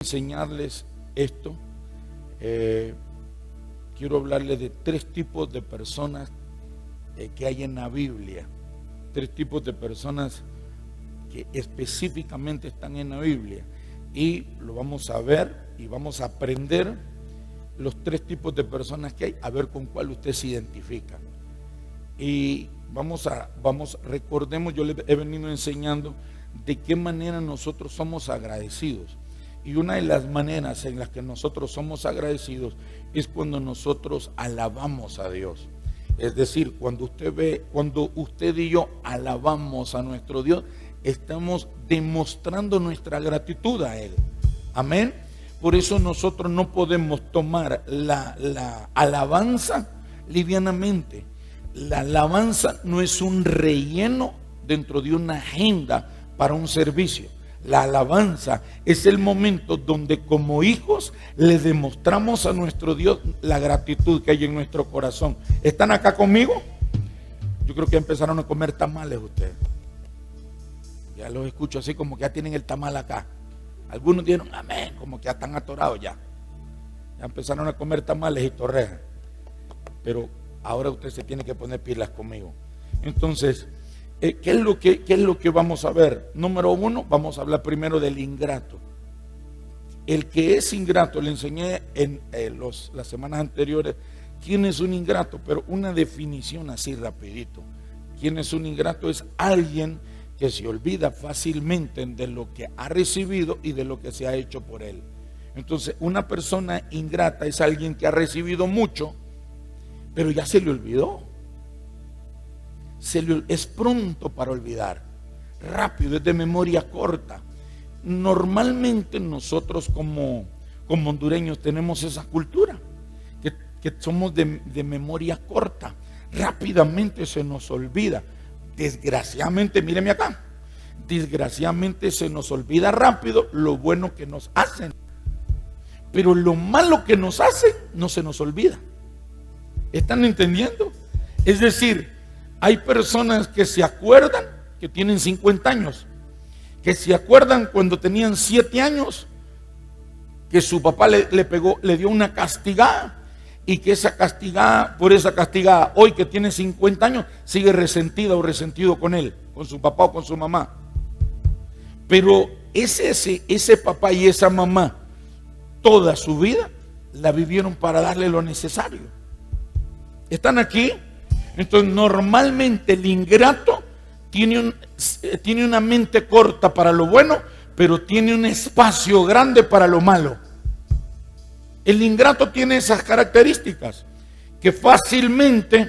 enseñarles esto, quiero hablarles de 3 tipos de personas que hay en la Biblia. 3 tipos de personas que específicamente están en la Biblia. Y lo vamos a ver y vamos a aprender los 3 tipos de personas que hay, a ver con cuál usted se identifica. Y recordemos, yo les he venido enseñando de qué manera nosotros somos agradecidos. Y una de las maneras en las que nosotros somos agradecidos es cuando nosotros alabamos a Dios. Es decir, cuando usted y yo alabamos a nuestro Dios, estamos demostrando nuestra gratitud a Él. Amén. Por eso nosotros no podemos tomar la alabanza livianamente. La alabanza no es un relleno dentro de una agenda para un servicio. La alabanza es el momento donde como hijos le demostramos a nuestro Dios la gratitud que hay en nuestro corazón. ¿Están acá conmigo? Yo creo que empezaron a comer tamales ustedes. Ya los escucho así como que ya tienen el tamal acá. Algunos dijeron amén, como que ya están atorados ya. Ya empezaron a comer tamales y torrejas. Pero ahora usted se tiene que poner pilas conmigo. Entonces, ¿qué es lo que vamos a ver? Número 1, vamos a hablar primero del ingrato. El que es ingrato, le enseñé en las semanas anteriores quién es un ingrato, pero una definición así rapidito. ¿Quién es un ingrato? Es alguien que se olvida fácilmente de lo que ha recibido y de lo que se ha hecho por él. Entonces, una persona ingrata es alguien que ha recibido mucho, pero ya se le olvidó. Es pronto para olvidar, rápido, es de memoria corta. Normalmente nosotros como hondureños tenemos esa cultura, que somos de memoria corta, rápidamente se nos olvida. Desgraciadamente, míreme acá, desgraciadamente se nos olvida rápido lo bueno que nos hacen, pero lo malo que nos hacen no se nos olvida. ¿Están entendiendo? Es decir, hay personas que se acuerdan que tienen 50 años, que se acuerdan cuando tenían 7 años, que su papá le dio una castigada, y que por esa castigada, hoy que tiene 50 años, sigue resentida o resentido con él, con su papá o con su mamá. Pero ese papá y esa mamá, toda su vida, la vivieron para darle lo necesario. ¿Están aquí? Entonces, normalmente el ingrato tiene una mente corta para lo bueno, pero tiene un espacio grande para lo malo. El ingrato tiene esas características, que fácilmente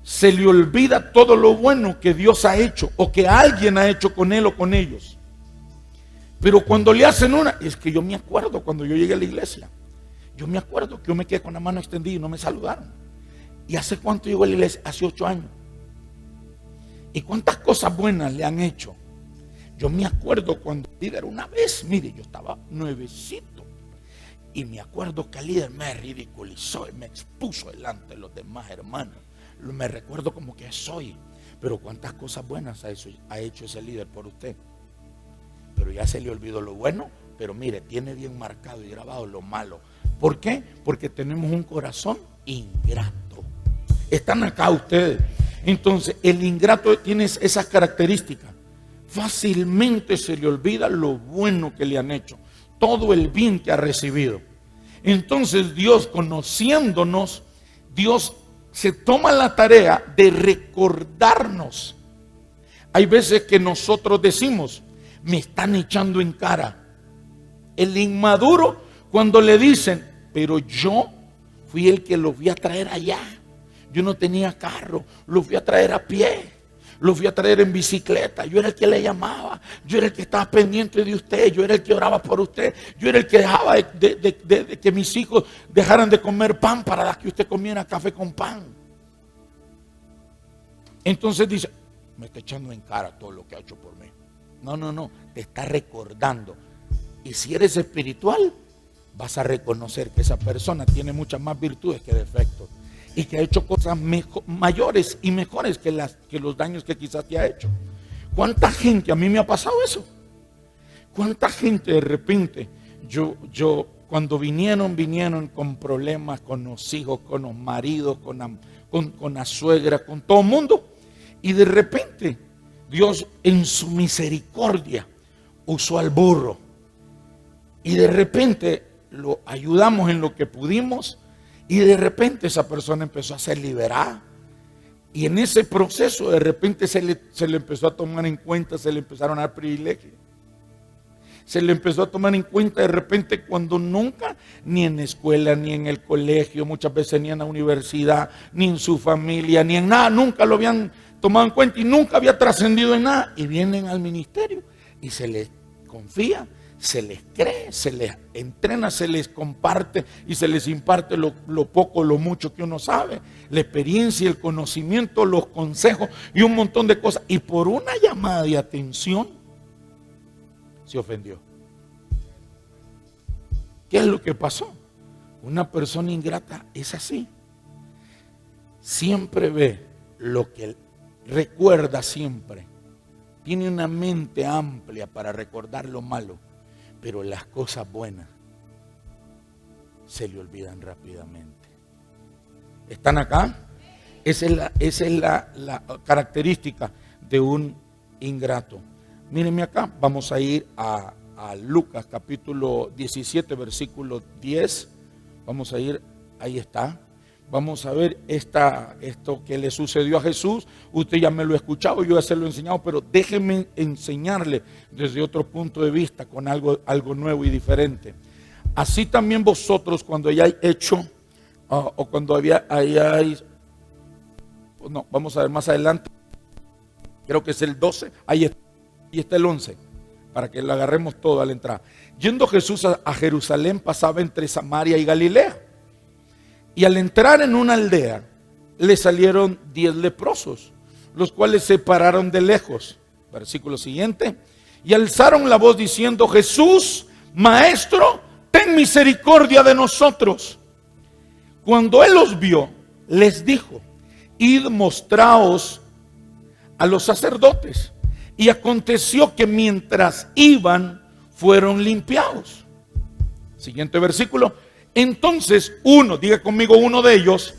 se le olvida todo lo bueno que Dios ha hecho o que alguien ha hecho con él o con ellos. Pero cuando le hacen es que yo me acuerdo cuando yo llegué a la iglesia, yo me acuerdo que yo me quedé con la mano extendida y no me saludaron. ¿Y hace cuánto llegó a la iglesia? Hace 8 años. ¿Y cuántas cosas buenas le han hecho? Yo me acuerdo cuando el líder una vez, mire, yo estaba nuevecito. Y me acuerdo que el líder me ridiculizó y me expuso delante de los demás hermanos. Me recuerdo como que soy. Pero cuántas cosas buenas ha hecho ese líder por usted. Pero ya se le olvidó lo bueno. Pero mire, tiene bien marcado y grabado lo malo. ¿Por qué? Porque tenemos un corazón ingrato. Están acá ustedes. Entonces, el ingrato tiene esas características. Fácilmente se le olvida lo bueno que le han hecho, todo el bien que ha recibido. Entonces Dios, conociéndonos, Dios se toma la tarea de recordarnos. Hay veces que nosotros decimos, me están echando en cara. El inmaduro, cuando le dicen, pero yo fui el que lo fui a traer allá. Yo no tenía carro, lo fui a traer a pie. Lo fui a traer en bicicleta, yo era el que le llamaba, yo era el que estaba pendiente de usted, yo era el que oraba por usted, yo era el que dejaba de que mis hijos dejaran de comer pan para que usted comiera café con pan. Entonces dice, me está echando en cara todo lo que ha hecho por mí. No, te está recordando. Y si eres espiritual, vas a reconocer que esa persona tiene muchas más virtudes que defectos. Y que ha hecho cosas mayores y mejores que los daños que quizás te ha hecho. ¿Cuánta gente, a mí me ha pasado eso? ¿Cuánta gente de repente cuando vinieron con problemas, con los hijos, con los maridos, con la suegra, con todo el mundo. Y de repente, Dios en su misericordia usó al burro. Y de repente lo ayudamos en lo que pudimos. Y de repente esa persona empezó a ser liberada. Y en ese proceso de repente se le empezó a tomar en cuenta, se le empezaron a dar privilegios. Se le empezó a tomar en cuenta de repente cuando nunca, ni en la escuela, ni en el colegio, muchas veces ni en la universidad, ni en su familia, ni en nada, nunca lo habían tomado en cuenta y nunca había trascendido en nada. Y vienen al ministerio y se les confía, se les cree, se les entrena, se les comparte y se les imparte lo poco, lo mucho que uno sabe, la experiencia, el conocimiento, los consejos y un montón de cosas. Y por una llamada de atención se ofendió. ¿Qué es lo que pasó? Una persona ingrata es así. Siempre ve lo que recuerda siempre. Tiene una mente amplia para recordar lo malo, pero las cosas buenas se le olvidan rápidamente. ¿Están acá? Esa es la característica de un ingrato. Mírenme acá, vamos a ir a Lucas capítulo 17, versículo 10. Vamos a ir, ahí está. Vamos a ver esto que le sucedió a Jesús. Usted ya me lo ha escuchado, yo ya se lo he enseñado, pero déjeme enseñarle desde otro punto de vista, con algo nuevo y diferente. Así también vosotros, cuando hayáis hecho, o cuando hayáis, no, vamos a ver más adelante, creo que es el 12, ahí está. Y está el 11, para que lo agarremos todo a la entrada. Yendo Jesús a Jerusalén, pasaba entre Samaria y Galilea. Y al entrar en una aldea, le salieron 10 leprosos, los cuales se pararon de lejos. Versículo siguiente. Y alzaron la voz diciendo: Jesús, Maestro, ten misericordia de nosotros. Cuando él los vio, les dijo: Id, mostraos a los sacerdotes. Y aconteció que mientras iban, fueron limpiados. Siguiente versículo. Entonces diga conmigo, uno de ellos,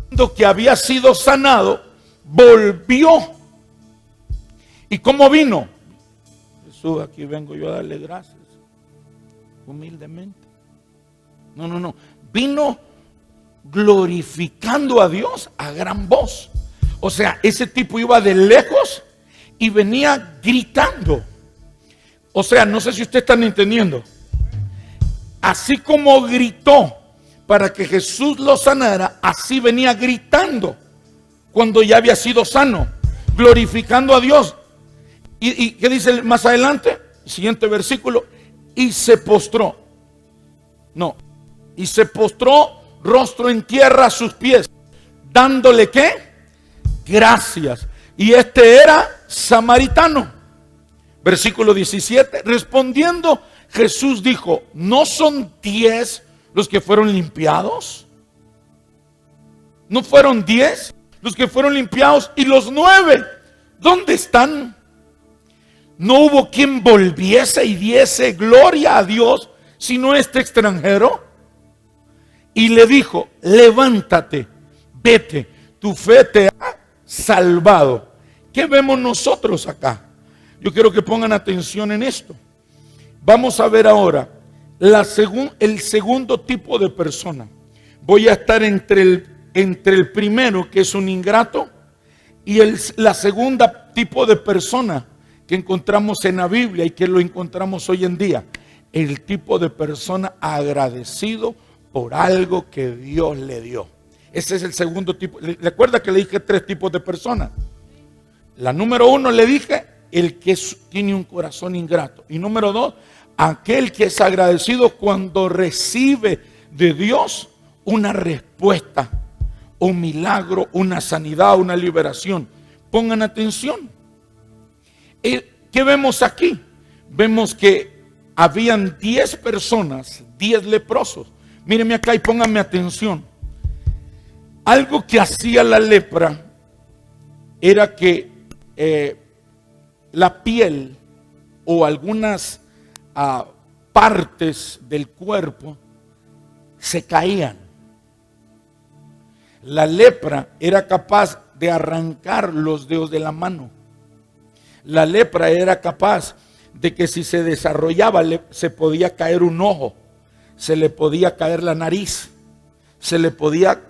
viendo que había sido sanado, volvió. ¿Y cómo vino? Jesús, aquí vengo yo a darle gracias, humildemente. No. Vino glorificando a Dios a gran voz. O sea, ese tipo iba de lejos y venía gritando. O sea, no sé si ustedes están entendiendo. Así como gritó para que Jesús lo sanara, así venía gritando cuando ya había sido sano, glorificando a Dios. ¿Y qué dice más adelante? Siguiente versículo. Y se postró. No. Y se postró rostro en tierra a sus pies, dándole ¿qué? Gracias. Y este era samaritano. Versículo 17. Respondiendo Jesús dijo: ¿no son 10 los que fueron limpiados? ¿No fueron 10 los que fueron limpiados? ¿Y los 9 dónde están? ¿No hubo quien volviese y diese gloria a Dios sino este extranjero? Y le dijo: levántate, vete, tu fe te ha salvado. ¿Qué vemos nosotros acá? Yo quiero que pongan atención en esto. Vamos a ver ahora el segundo tipo de persona. Voy a estar entre el primero, que es un ingrato, y la segunda tipo de persona que encontramos en la Biblia y que lo encontramos hoy en día. El tipo de persona agradecido por algo que Dios le dio. Ese es el segundo tipo. ¿Recuerda que le dije 3 tipos de personas? La número 1 le dije, el que tiene un corazón ingrato. Y número 2, aquel que es agradecido cuando recibe de Dios una respuesta, un milagro, una sanidad, una liberación. Pongan atención. ¿Qué vemos aquí? Vemos que habían 10 personas, 10 leprosos. Mírenme acá y pónganme atención. Algo que hacía la lepra era que la piel o algunas partes del cuerpo se caían. La lepra era capaz de arrancar los dedos de la mano. La lepra era capaz de que si se desarrollaba se podía caer un ojo, se le podía caer la nariz, se le podía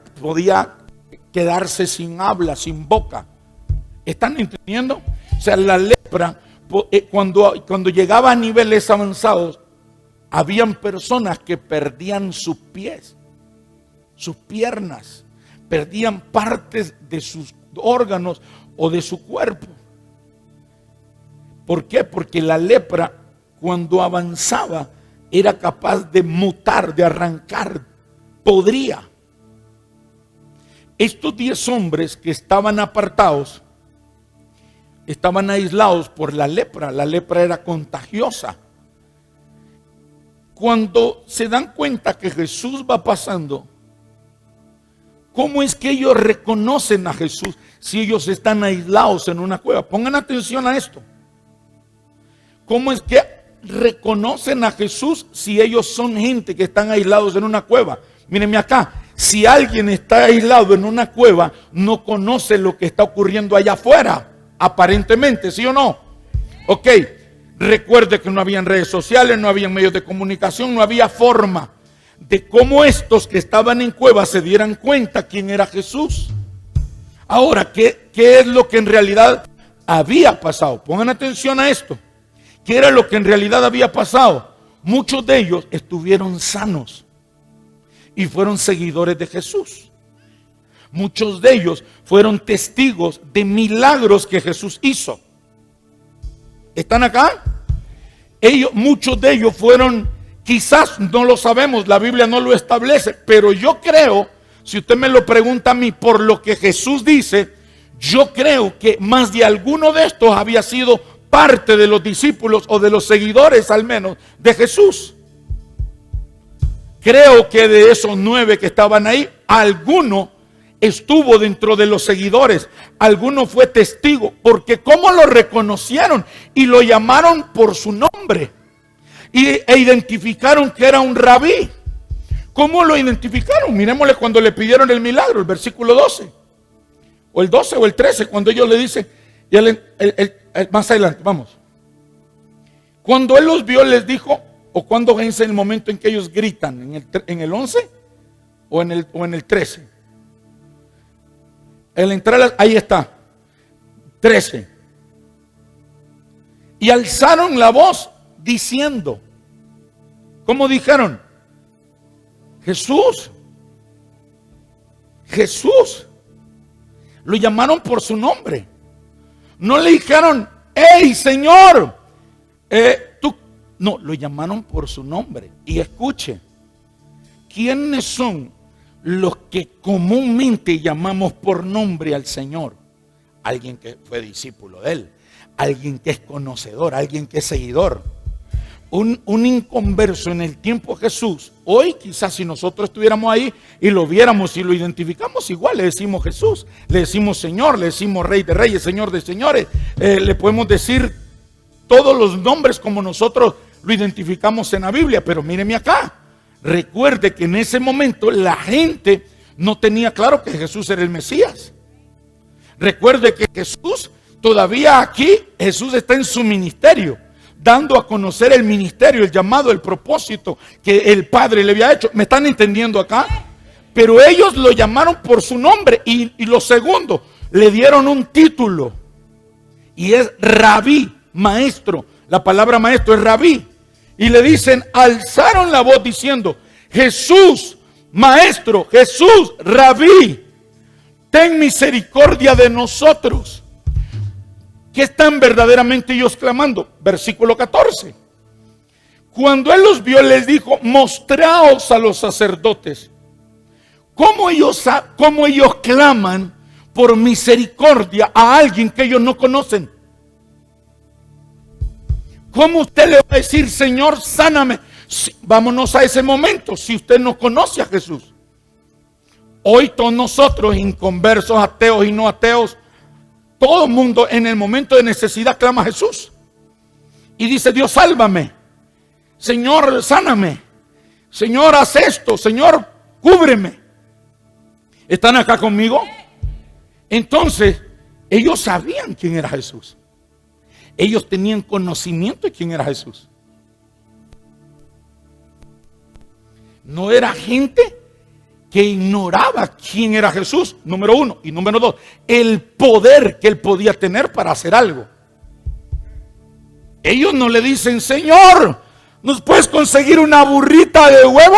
quedarse sin habla, sin boca. ¿Están entendiendo? O sea, la lepra, cuando llegaba a niveles avanzados, habían personas que perdían sus pies, sus piernas, perdían partes de sus órganos o de su cuerpo. ¿Por qué? Porque la lepra, cuando avanzaba, era capaz de mutar, de arrancar, podría. Estos 10 hombres que estaban apartados, estaban aislados por la lepra. La lepra era contagiosa. Cuando se dan cuenta que Jesús va pasando, ¿cómo es que ellos reconocen a Jesús si ellos están aislados en una cueva? Pongan atención a esto. ¿Cómo es que reconocen a Jesús si ellos son gente que están aislados en una cueva? Mírenme acá, si alguien está aislado en una cueva, no conoce lo que está ocurriendo allá afuera, aparentemente, ¿sí o no? Ok, recuerde que no habían redes sociales, no habían medios de comunicación, no había forma de cómo estos que estaban en cuevas se dieran cuenta quién era Jesús. Ahora, ¿qué es lo que en realidad había pasado? Pongan atención a esto. ¿Qué era lo que en realidad había pasado? Muchos de ellos estuvieron sanos y fueron seguidores de Jesús. Muchos de ellos fueron testigos de milagros que Jesús hizo. ¿Están acá? Muchos de ellos fueron, quizás no lo sabemos, la Biblia no lo establece, pero yo creo, si usted me lo pregunta a mí por lo que Jesús dice, yo creo que más de alguno de estos había sido parte de los discípulos o de los seguidores al menos de Jesús. Creo que de esos 9 que estaban ahí, alguno estuvo dentro de los seguidores, alguno fue testigo, porque cómo lo reconocieron y lo llamaron por su nombre e identificaron que era un rabí. ¿Cómo lo identificaron? Miremosle cuando le pidieron el milagro, el versículo 12 o el 12 o el 13, cuando ellos le dicen, y más adelante, vamos. Cuando él los vio, les dijo, o cuando es el momento en que ellos gritan, en el 11 o en el 13. El entrar, ahí está, 13. Y alzaron la voz diciendo, ¿cómo dijeron? Jesús, Jesús. Lo llamaron por su nombre. No le dijeron, hey Señor, tú. No, lo llamaron por su nombre. Y escuche, ¿quiénes son los que comúnmente llamamos por nombre al Señor? Alguien que fue discípulo de Él, alguien que es conocedor, alguien que es seguidor. Un inconverso en el tiempo de Jesús, hoy quizás si nosotros estuviéramos ahí y lo viéramos y lo identificamos, igual le decimos Jesús, le decimos Señor, le decimos Rey de Reyes, Señor de Señores, le podemos decir todos los nombres como nosotros lo identificamos en la Biblia. Pero míreme acá, recuerde que en ese momento la gente no tenía claro que Jesús era el Mesías. Recuerde que Jesús, todavía aquí, Jesús está en su ministerio, dando a conocer el ministerio, el llamado, el propósito que el Padre le había hecho. ¿Me están entendiendo acá? Pero ellos lo llamaron por su nombre. Y lo segundo, le dieron un título. Y es Rabí, maestro. La palabra maestro es Rabí. Y le dicen, alzaron la voz diciendo, Jesús, maestro, Jesús, Rabí, ten misericordia de nosotros. ¿Qué están verdaderamente ellos clamando? Versículo 14. Cuando él los vio, les dijo, mostraos a los sacerdotes. ¿Cómo ellos claman por misericordia a alguien que ellos no conocen? ¿Cómo usted le va a decir, Señor, sáname? Vámonos a ese momento, si usted no conoce a Jesús. Hoy todos nosotros, inconversos, ateos y no ateos, todo el mundo en el momento de necesidad clama a Jesús. Y dice, Dios, sálvame. Señor, sáname. Señor, haz esto. Señor, cúbreme. ¿Están acá conmigo? Entonces, ellos sabían quién era Jesús. Ellos tenían conocimiento de quién era Jesús. No era gente que ignoraba quién era Jesús, número uno. Y número dos, el poder que él podía tener para hacer algo. Ellos no le dicen: Señor, ¿nos puedes conseguir una burrita de huevo?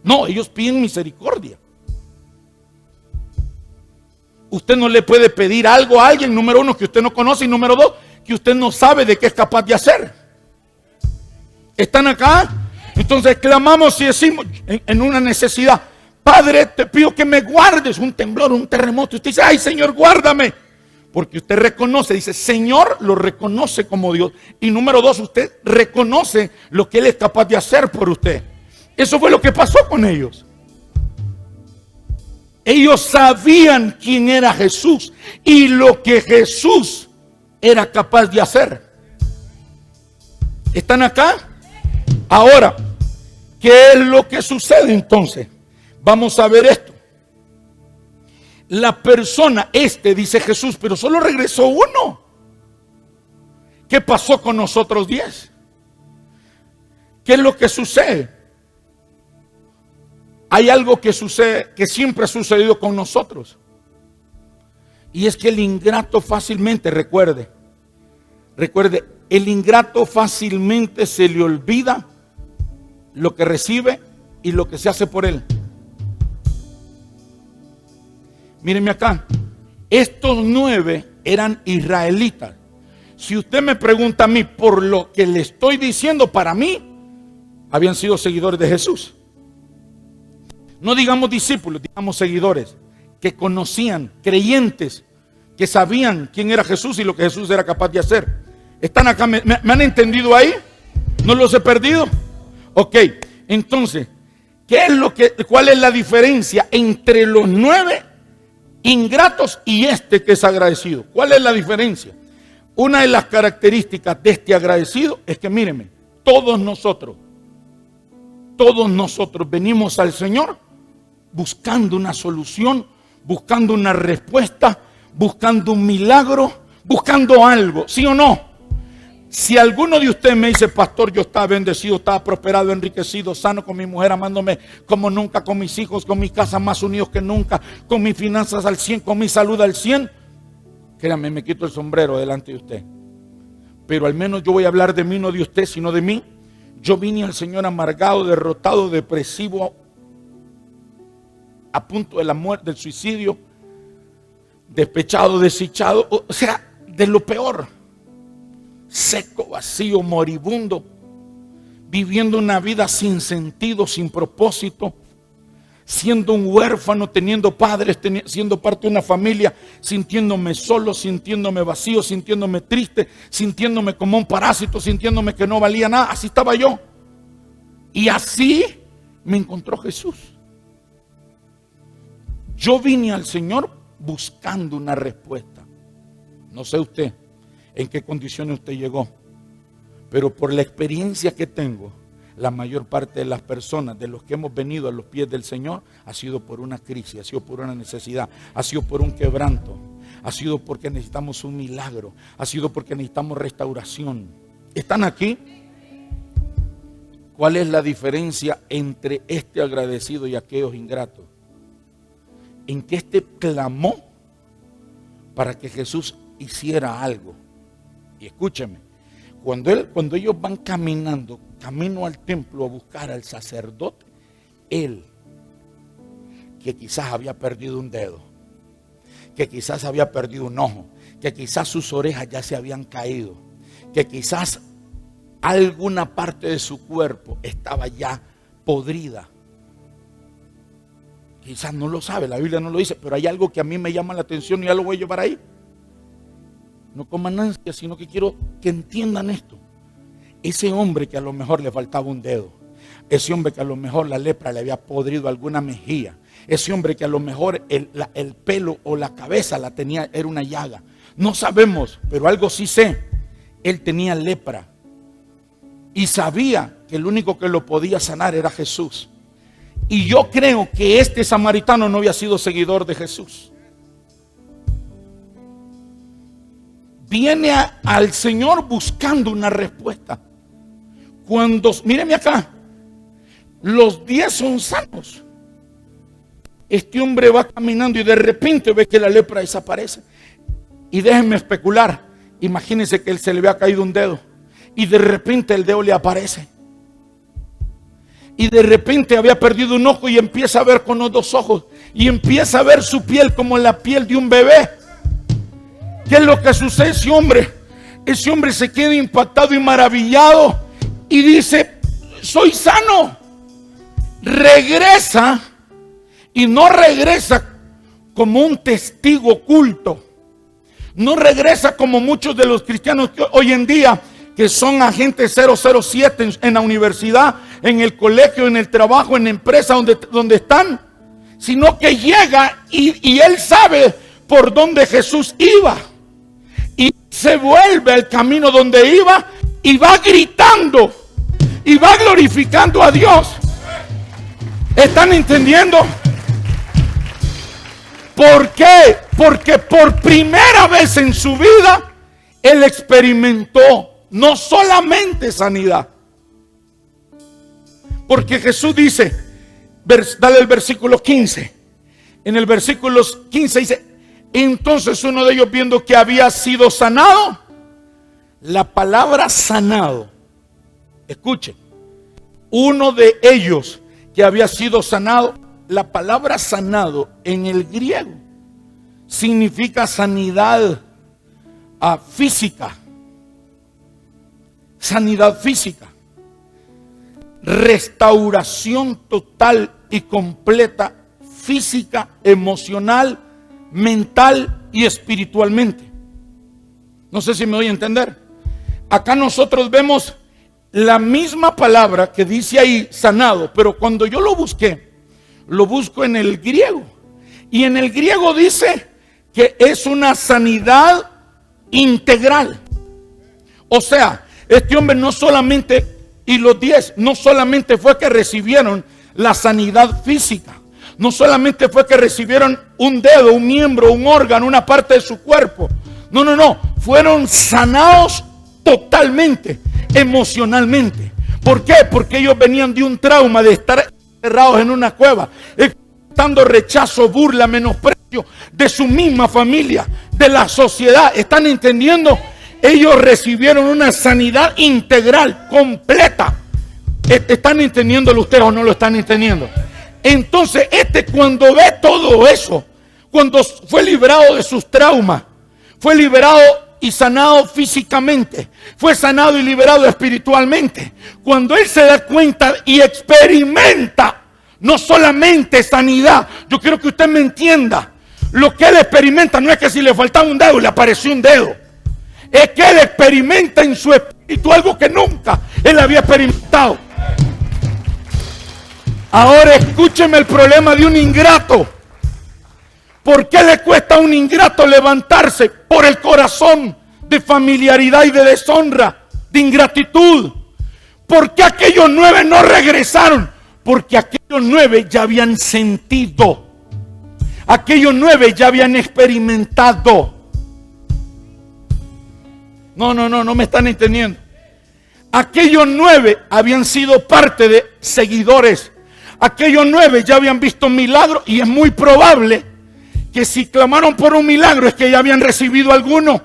No, ellos piden misericordia. Usted no le puede pedir algo a alguien, número uno, que usted no conoce, y número dos, que usted no sabe de qué es capaz de hacer. ¿Están acá? Entonces clamamos y decimos en una necesidad: Padre, te pido que me guardes. Un temblor, un terremoto. Usted dice: ay, Señor, guárdame. Porque usted reconoce, dice, Señor, lo reconoce como Dios. Y número dos, usted reconoce lo que Él es capaz de hacer por usted. Eso fue lo que pasó con ellos. Ellos sabían quién era Jesús y lo que Jesús era capaz de hacer. ¿Están acá? Ahora, ¿qué es lo que sucede entonces? Vamos a ver esto. La persona, dice Jesús, pero solo regresó uno. ¿Qué pasó con nosotros 10? ¿Qué es lo que sucede? Hay algo que sucede, que siempre ha sucedido con nosotros. Y es que el ingrato fácilmente, recuerde, el ingrato fácilmente se le olvida lo que recibe y lo que se hace por él. Mírenme acá, estos 9 eran israelitas. Si usted me pregunta a mí por lo que le estoy diciendo, para mí, habían sido seguidores de Jesús. No digamos discípulos, digamos seguidores, que conocían, creyentes, que sabían quién era Jesús y lo que Jesús era capaz de hacer. ¿Están acá? ¿Me han entendido ahí? ¿No los he perdido? Ok, entonces, ¿cuál es la diferencia entre los 9 ingratos y que es agradecido? ¿Cuál es la diferencia? Una de las características de este agradecido es que, mírenme, todos nosotros venimos al Señor buscando una solución, buscando una respuesta, buscando un milagro, buscando algo, ¿sí o no? Si alguno de ustedes me dice: pastor, yo estaba bendecido, estaba prosperado, enriquecido, sano, con mi mujer amándome como nunca, con mis hijos, con mi casa más unidos que nunca, con mis finanzas al 100, con mi salud al 100, créanme, me quito el sombrero delante de usted. Pero al menos yo voy a hablar de mí, no de usted, sino de mí. Yo vine al Señor amargado, derrotado, depresivo, a punto de la muerte, del suicidio, despechado, desechado, o sea, de lo peor. Seco, vacío, moribundo, viviendo una vida sin sentido, sin propósito, siendo un huérfano, teniendo padres, siendo parte de una familia, sintiéndome solo, sintiéndome vacío, sintiéndome triste, sintiéndome como un parásito, sintiéndome que no valía nada. Así estaba yo. Y así me encontró Jesús. Yo vine al Señor buscando una respuesta. No sé usted en qué condiciones usted llegó, pero por la experiencia que tengo, la mayor parte de las personas, de los que hemos venido a los pies del Señor, ha sido por una crisis, ha sido por una necesidad, ha sido por un quebranto, ha sido porque necesitamos un milagro, ha sido porque necesitamos restauración. ¿Están aquí? ¿Cuál es la diferencia entre este agradecido y aquellos ingratos? En que clamó para que Jesús hiciera algo. Y escúcheme, cuando ellos van caminando, camino al templo a buscar al sacerdote, él, que quizás había perdido un dedo, que quizás había perdido un ojo, que quizás sus orejas ya se habían caído, que quizás alguna parte de su cuerpo estaba ya podrida. Quizás no lo sabe, la Biblia no lo dice, pero hay algo que a mí me llama la atención y ya lo voy a llevar ahí. No coman ansia, sino que quiero que entiendan esto. Ese hombre que a lo mejor le faltaba un dedo, ese hombre que a lo mejor la lepra le había podrido alguna mejilla, ese hombre que a lo mejor el pelo o la cabeza la tenía, era una llaga. No sabemos, pero algo sí sé, él tenía lepra. y sabía que el único que lo podía sanar era Jesús. Y yo creo que este samaritano no había sido seguidor de Jesús. Viene al Señor buscando una respuesta. Cuando, míreme acá, los 10 son sanos. Este hombre va caminando y de repente ve que la lepra desaparece. Y déjenme especular, imagínense que él se le había caído un dedo y de repente el dedo le aparece. Y de repente había perdido un ojo y empieza a ver con los 2 ojos. Y empieza a ver su piel como la piel de un bebé. ¿Qué es lo que sucede? Ese hombre se queda impactado y maravillado y dice: soy sano. Regresa, y no regresa como un testigo oculto. No regresa como muchos de los cristianos que hoy en día, que son agentes 007 en la universidad, en el colegio, en el trabajo, en la empresa donde están, sino que llega y él sabe por dónde Jesús iba y se vuelve al camino donde iba y va gritando y va glorificando a Dios. ¿Están entendiendo? ¿Por qué? Porque por primera vez en su vida él experimentó no solamente sanidad. Porque Jesús dice, dale el versículo 15. En el versículo 15 dice: entonces uno de ellos, viendo que había sido sanado. La palabra sanado, escuchen, uno de ellos que había sido sanado. La palabra sanado en el griego significa sanidad física. Sanidad física. Restauración total y completa, física, emocional, mental y espiritualmente. No sé si me doy a entender. Acá nosotros vemos la misma palabra que dice ahí sanado, pero cuando yo lo busco en el griego, y en el griego dice que es una sanidad integral. O sea, este hombre no solamente, y los 10 no solamente fue que recibieron la sanidad física, no solamente fue que recibieron un dedo, un miembro, un órgano, una parte de su cuerpo. No, fueron sanados totalmente, emocionalmente. ¿Por qué? Porque ellos venían de un trauma de estar encerrados en una cueva, dando rechazo, burla, menosprecio de su misma familia, de la sociedad. ¿Están entendiendo? Ellos recibieron una sanidad integral, completa. ¿Están entendiéndolo ustedes o no lo están entendiendo? Entonces cuando ve todo eso, cuando fue librado de sus traumas, fue liberado y sanado físicamente, fue sanado y liberado espiritualmente, cuando él se da cuenta y experimenta no solamente sanidad, yo quiero que usted me entienda, lo que él experimenta no es que si le faltaba un dedo le apareció un dedo, es que él experimenta en su espíritu algo que nunca él había experimentado. Ahora escúcheme el problema de un ingrato. ¿Por qué le cuesta a un ingrato levantarse? Por el corazón de familiaridad y de deshonra, de ingratitud. ¿Por qué aquellos 9 no regresaron? Porque aquellos 9 ya habían sentido. Aquellos 9 ya habían experimentado. No me están entendiendo. Aquellos 9 habían sido parte de seguidores. Aquellos 9 ya habían visto milagros y es muy probable que si clamaron por un milagro es que ya habían recibido alguno.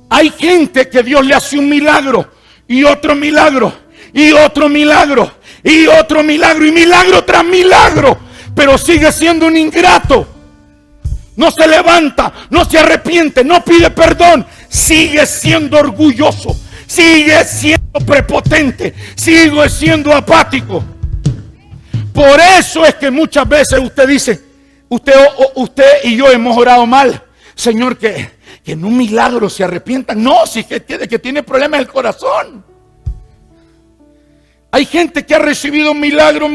Hay gente que Dios le hace un milagro y otro milagro y otro milagro y otro milagro y milagro tras milagro, pero sigue siendo un ingrato. No se levanta, no se arrepiente, no pide perdón, sigue siendo orgulloso, sigue siendo prepotente, sigue siendo apático. Por eso es que muchas veces usted dice, usted y yo hemos orado mal. Señor, que en un milagro se arrepientan. No, si que tiene problemas en el corazón. Hay gente que ha recibido milagro,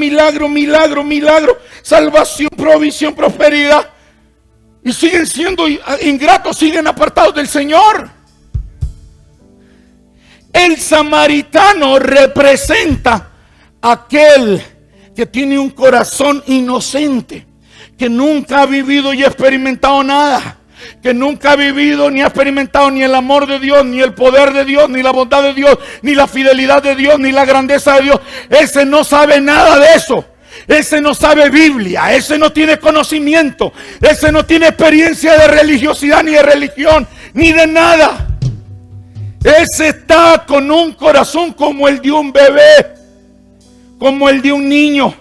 salvación, provisión, prosperidad, y siguen siendo ingratos, siguen apartados del Señor. El samaritano representa a aquel que tiene un corazón inocente, que nunca ha vivido y experimentado nada, que nunca ha vivido ni ha experimentado ni el amor de Dios, ni el poder de Dios, ni la bondad de Dios, ni la fidelidad de Dios, ni la grandeza de Dios. Ese no sabe nada de eso. Ese no sabe Biblia, ese no tiene conocimiento, ese no tiene experiencia de religiosidad, ni de religión, ni de nada. Ese está con un corazón como el de un bebé, como el de un niño.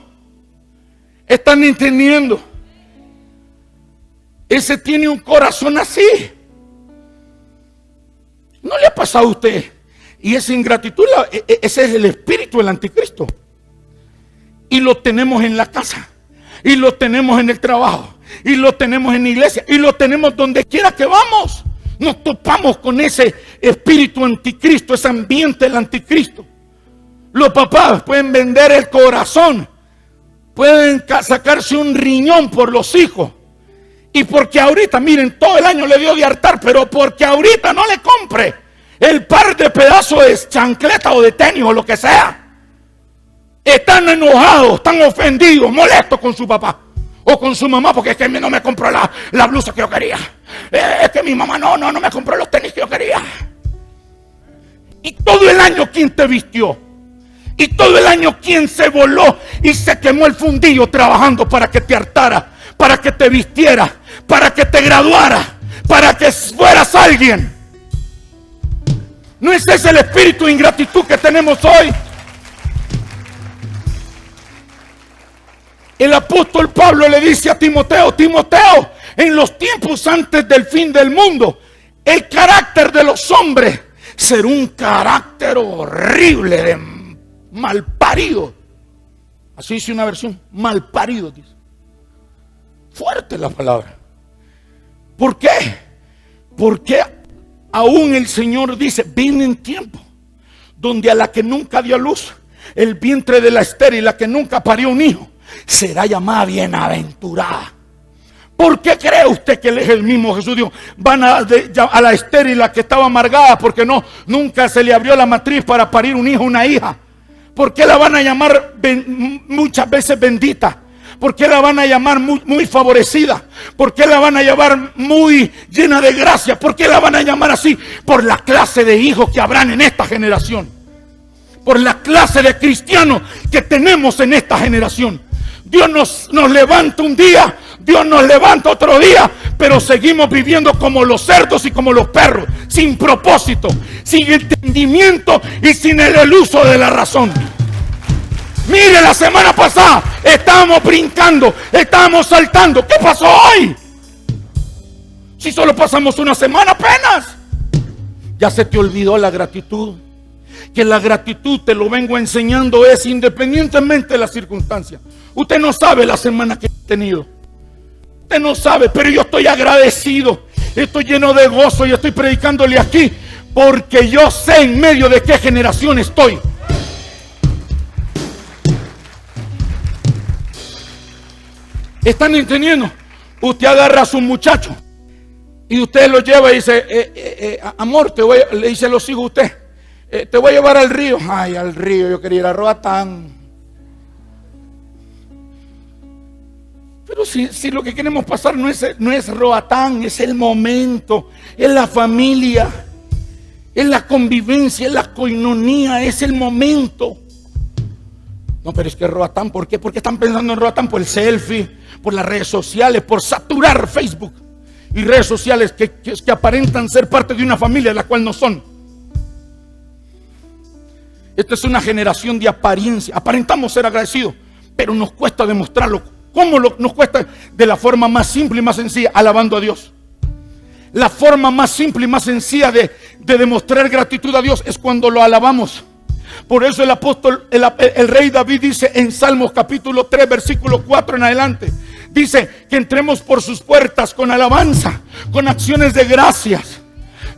¿Están entendiendo? Ese tiene un corazón así. ¿No le ha pasado a usted? Y esa ingratitud, ese es el espíritu del anticristo. Y lo tenemos en la casa, y lo tenemos en el trabajo, y lo tenemos en la iglesia, y lo tenemos donde quiera que vamos. Nos topamos con ese espíritu anticristo, ese ambiente del anticristo. Los papás pueden vender el corazón, pueden sacarse un riñón por los hijos. Y porque ahorita, miren, todo el año le dio de hartar, pero porque ahorita no le compre el par de pedazos de chancleta o de tenis o lo que sea, están enojados, están ofendidos, molestos con su papá o con su mamá, porque es que no me compró la blusa que yo quería, es que mi mamá no me compró los tenis que yo quería. Y todo el año, ¿quién te vistió? Y todo el año, ¿quién se voló y se quemó el fundillo trabajando para que te hartara, para que te vistiera, para que te graduara, para que fueras alguien? ¿No es ese el espíritu de ingratitud que tenemos hoy? El apóstol Pablo le dice a Timoteo: Timoteo, en los tiempos antes del fin del mundo, el carácter de los hombres será un carácter horrible, de malparido. Así dice una versión, malparido, dice. Fuerte la palabra. ¿Por qué? Porque aún el Señor dice: vienen tiempos donde a la que nunca dio a luz, el vientre de la estéril, la que nunca parió un hijo, será llamada bienaventurada. ¿Por qué cree usted que Él es el mismo? Jesús dijo: van a la estéril, la que estaba amargada porque nunca se le abrió la matriz para parir un hijo, una hija. ¿Por qué la van a llamar muchas veces bendita? ¿Por qué la van a llamar muy favorecida? ¿Por qué la van a llamar muy llena de gracia? ¿Por qué la van a llamar así? Por la clase de hijos que habrán en esta generación, por la clase de cristianos que tenemos en esta generación. Dios nos levanta un día, Dios nos levanta otro día, pero seguimos viviendo como los cerdos y como los perros, sin propósito, sin entendimiento y sin el uso de la razón. Mire, la semana pasada estábamos brincando, estábamos saltando. ¿Qué pasó hoy? Si solo pasamos una semana apenas. Ya se te olvidó la gratitud. Que la gratitud, te lo vengo enseñando, es independientemente de las circunstancias. Usted no sabe la semana que he tenido. Usted no sabe, pero yo estoy agradecido. Estoy lleno de gozo y estoy predicándole aquí porque yo sé en medio de qué generación estoy. ¿Están entendiendo? Usted agarra a su muchacho y usted lo lleva y dice: amor, le dice a los hijos usted: te voy a llevar al río. Ay, al río, yo quería ir a Roatán. Pero si lo que queremos pasar no es Roatán, es el momento, es la familia, es la convivencia, es la coinonía, es el momento. No, pero es que Roatán, ¿por qué? Porque están pensando en Roatán por el selfie, por las redes sociales, por saturar Facebook y redes sociales que aparentan ser parte de una familia, la cual no son. Esta es una generación de apariencia. Aparentamos ser agradecidos, pero nos cuesta demostrarlo. ¿Cómo nos cuesta? De la forma más simple y más sencilla, alabando a Dios. La forma más simple y más sencilla de demostrar gratitud a Dios es cuando lo alabamos. Por eso el apóstol, el rey David dice en Salmos capítulo 3, versículo 4 en adelante, dice que entremos por sus puertas con alabanza, con acciones de gracias.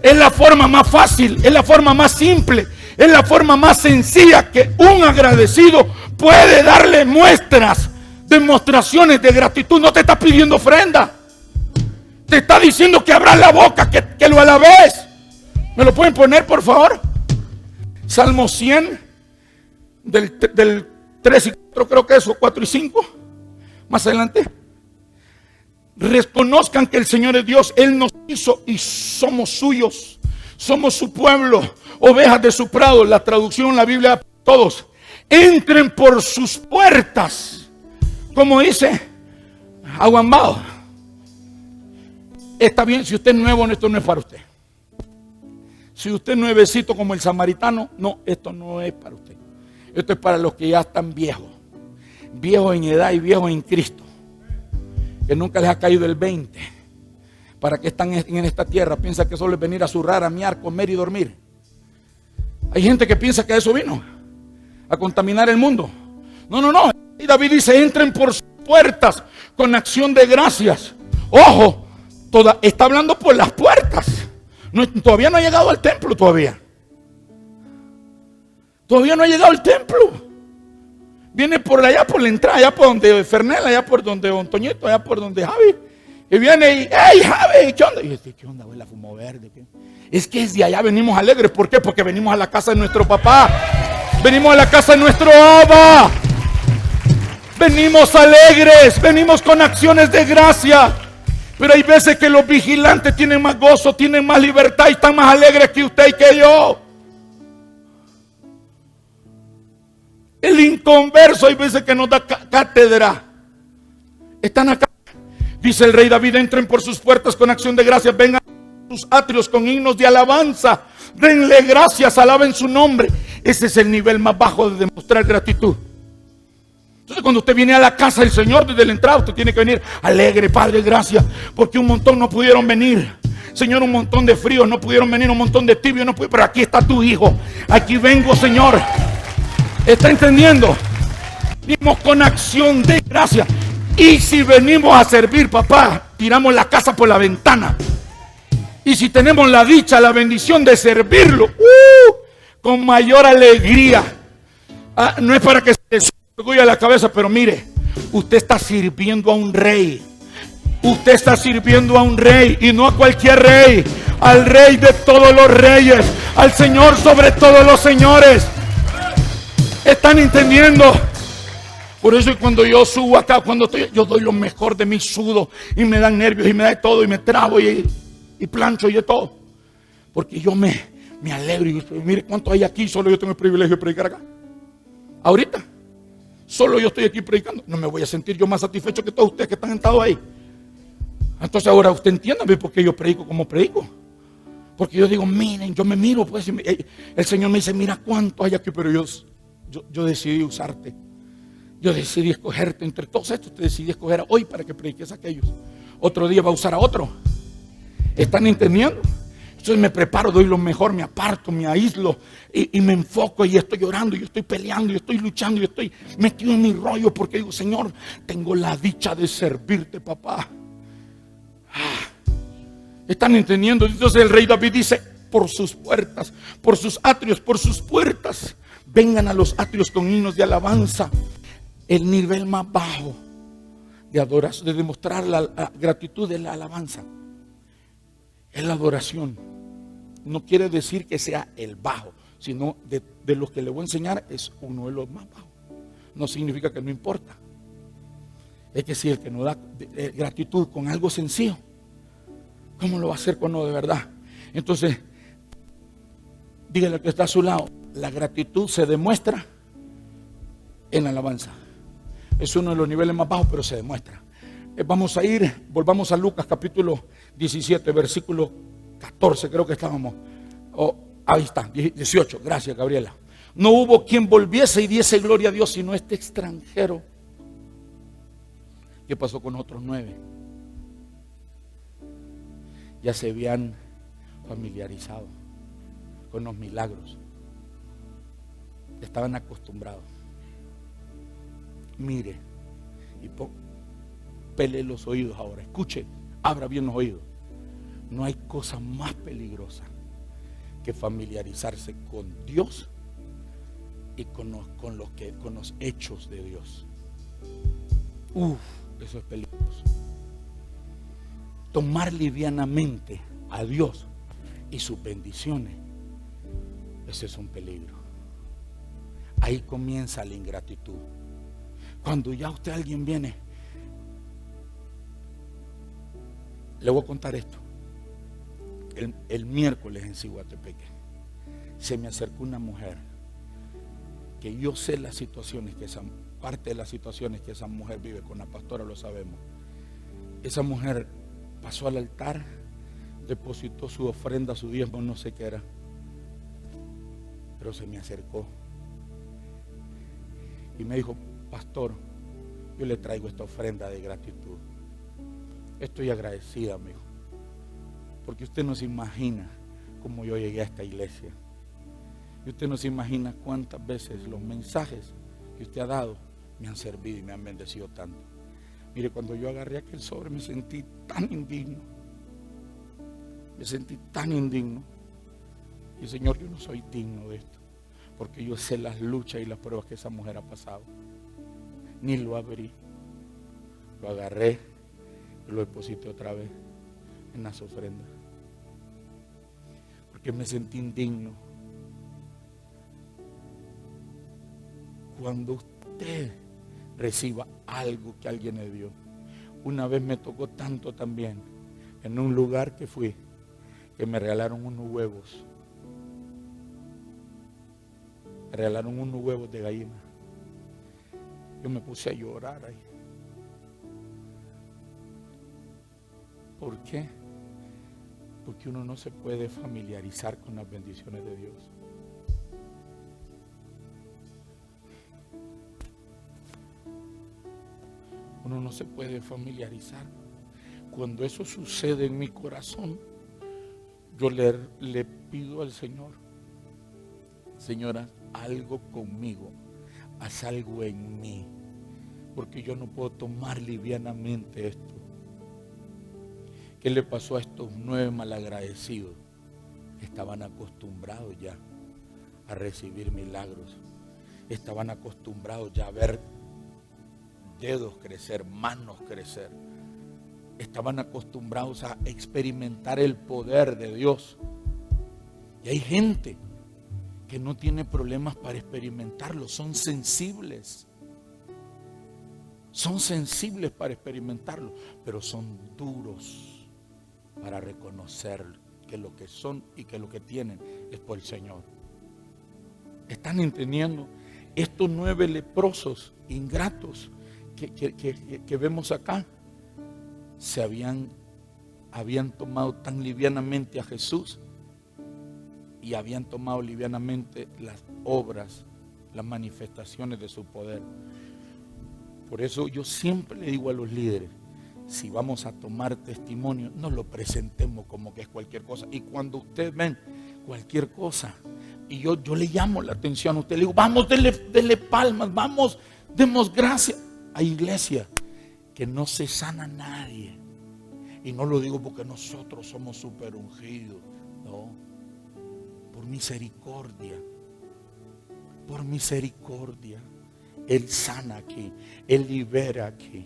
Es la forma más fácil, es la forma más simple, es la forma más sencilla que un agradecido puede darle muestras, demostraciones de gratitud. No te está pidiendo ofrenda, te está diciendo que abras la boca, que lo alabes. ¿Me lo pueden poner, por favor? Salmo 100, del 3 y 4, creo que eso, 4 y 5. Más adelante. Reconozcan que el Señor es Dios. Él nos hizo y somos suyos. Somos su pueblo, ovejas de su prado. La traducción, la Biblia, todos. Entren por sus puertas. Como dice Aguambao. Está bien, si usted es nuevo, esto no es para usted. Si usted es nuevecito como el samaritano, no, esto no es para usted. Esto es para los que ya están viejos. Viejos en edad y viejos en Cristo. Que nunca les ha caído el 20. ¿Para qué están en esta tierra? Piensa que solo es venir a zurrar, a miar, comer y dormir. Hay gente que piensa que a eso vino. A contaminar el mundo. No. Y David dice, entren por sus puertas con acción de gracias. Ojo, está hablando por las puertas. Todavía no ha llegado al templo todavía. Todavía no ha llegado al templo. Viene por allá, por la entrada, allá por donde Fernel, allá por donde Don Toñito, allá por donde Javi. Y viene y, hey Javi, ¿qué onda? Y dice, ¿qué onda, güey? La fumo verde. ¿Qué? Es que desde allá venimos alegres. ¿Por qué? Porque venimos a la casa de nuestro papá. Venimos a la casa de nuestro Abba. Venimos alegres, venimos con acciones de gracia. Pero hay veces que los vigilantes tienen más gozo, tienen más libertad y están más alegres que usted y que yo. El inconverso hay veces que nos da cátedra. Están acá. Dice el rey David, entren por sus puertas con acción de gracias, vengan a sus atrios con himnos de alabanza, denle gracias, alaben su nombre. Ese es el nivel más bajo de demostrar gratitud. Entonces cuando usted viene a la casa del Señor desde la entrada, usted tiene que venir alegre, Padre, gracias, porque un montón no pudieron venir. Señor, un montón de fríos no pudieron venir, un montón de tibios no pudieron, pero aquí está tu hijo, aquí vengo, Señor. ¿Está entendiendo? Venimos con acción de gracia. Y si venimos a servir, papá, tiramos la casa por la ventana. Y si tenemos la dicha, la bendición de servirlo, con mayor alegría. No es para que se le orgullo a la cabeza, pero mire, usted está sirviendo a un rey. Usted está sirviendo a un rey y no a cualquier rey, al rey de todos los reyes, al Señor sobre todos los señores. ¿Están entendiendo? Por eso cuando yo subo acá, yo doy lo mejor de mi sudo y me dan nervios y me da de todo y me trabo y plancho y de todo. Porque yo me alegro y mire cuánto hay aquí, solo yo tengo el privilegio de predicar acá. Ahorita, solo yo estoy aquí predicando. No me voy a sentir yo más satisfecho que todos ustedes que están sentados ahí. Entonces ahora usted entiéndame por qué yo predico como predico. Porque yo digo, miren, yo me miro, pues el Señor me dice, mira cuánto hay aquí, pero yo decidí usarte. Yo decidí escogerte entre todos estos. Te decidí escoger hoy para que prediques a aquellos. Otro día va a usar a otro. ¿Están entendiendo? Entonces me preparo, doy lo mejor, me aparto, me aíslo y me enfoco y estoy llorando, y estoy peleando, y estoy luchando, y estoy metido en mi rollo porque digo, Señor, tengo la dicha de servirte, papá. ¿Están entendiendo? Entonces el rey David dice, por sus puertas, por sus atrios, por sus puertas, vengan a los atrios con himnos de alabanza. El nivel más bajo de adoración, de demostrar la gratitud de la alabanza, es la adoración. No quiere decir que sea el bajo, sino de los que le voy a enseñar es uno de los más bajos. No significa que no importa. Es que si el que nos da gratitud con algo sencillo, ¿cómo lo va a hacer con uno de verdad? Entonces, dígale al que está a su lado, la gratitud se demuestra en la alabanza. Es uno de los niveles más bajos, pero se demuestra. Volvamos a Lucas capítulo 17, versículo 14, creo que estábamos. Ahí está, 18, gracias Gabriela. No hubo quien volviese y diese gloria a Dios, sino este extranjero. ¿Qué pasó con otros 9? Ya se habían familiarizado con los milagros. Estaban acostumbrados. Mire, y pele los oídos ahora, escuche, abra bien los oídos. No hay cosa más peligrosa que familiarizarse con Dios y con los hechos de Dios. Eso es peligroso. Tomar livianamente a Dios y sus bendiciones, ese es un peligro. ahí comienza la ingratitud. Cuando ya alguien viene, le voy a contar esto. El miércoles en Ciguatepeque se me acercó una mujer que yo sé las situaciones que parte de las situaciones que esa mujer vive, con la pastora lo sabemos. Esa mujer pasó al altar, depositó su ofrenda, su diezmo, no sé qué era, pero se me acercó y me dijo: pastor, yo le traigo esta ofrenda de gratitud. Estoy agradecida, me dijo, porque usted no se imagina cómo yo llegué a esta iglesia. Y usted no se imagina cuántas veces los mensajes que usted ha dado me han servido y me han bendecido tanto. Mire, cuando yo agarré aquel sobre me sentí tan indigno. Me sentí tan indigno. Y Señor, yo no soy digno de esto, porque yo sé las luchas y las pruebas que esa mujer ha pasado. Ni lo abrí. Lo agarré y lo deposité otra vez en las ofrendas, porque me sentí indigno. Cuando usted reciba algo que alguien le dio. Una vez me tocó tanto también, en un lugar que fui, que me regalaron unos huevos. Me regalaron unos huevos de gallina. Yo me puse a llorar ahí. ¿Por qué? Porque uno no se puede familiarizar con las bendiciones de Dios. Uno no se puede familiarizar. Cuando eso sucede en mi corazón, yo le pido al Señor: Señora, algo conmigo, haz algo en mí, porque yo no puedo tomar livianamente esto. ¿Qué le pasó a estos 9 malagradecidos? Estaban acostumbrados ya a recibir milagros. Estaban acostumbrados ya a ver dedos crecer, manos crecer. Estaban acostumbrados a experimentar el poder de Dios. Y hay gente que no tiene problemas para experimentarlo, son sensibles. Son sensibles para experimentarlo, pero son duros para reconocer que lo que son y que lo que tienen es por el Señor. ¿Están entendiendo? Estos 9 leprosos ingratos que vemos acá se habían tomado tan livianamente a Jesús y habían tomado livianamente las obras, las manifestaciones de su poder. Por eso yo siempre le digo a los líderes: si vamos a tomar testimonio, no lo presentemos como que es cualquier cosa. Y cuando ustedes ven cualquier cosa y yo le llamo la atención a usted, le digo: vamos, dele palmas, vamos, demos gracias. Hay iglesia que no se sana nadie, y no lo digo porque nosotros somos súper ungidos, no, por misericordia, Él sana aquí, Él libera aquí.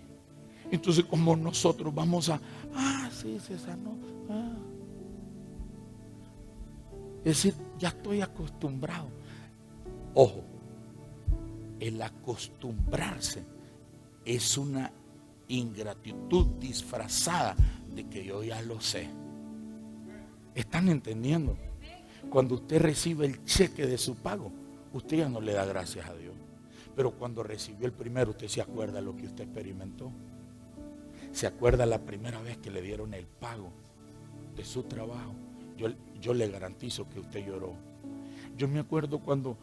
Entonces, como nosotros vamos sí, se sanó, es decir, ya estoy acostumbrado. Ojo, el acostumbrarse es una ingratitud disfrazada de que yo ya lo sé. ¿Están entendiendo? Cuando usted recibe el cheque de su pago, usted ya no le da gracias a Dios. Pero cuando recibió el primero, usted se acuerda lo que usted experimentó. Se acuerda la primera vez que le dieron el pago de su trabajo. Yo le garantizo que usted lloró. Yo me acuerdo cuando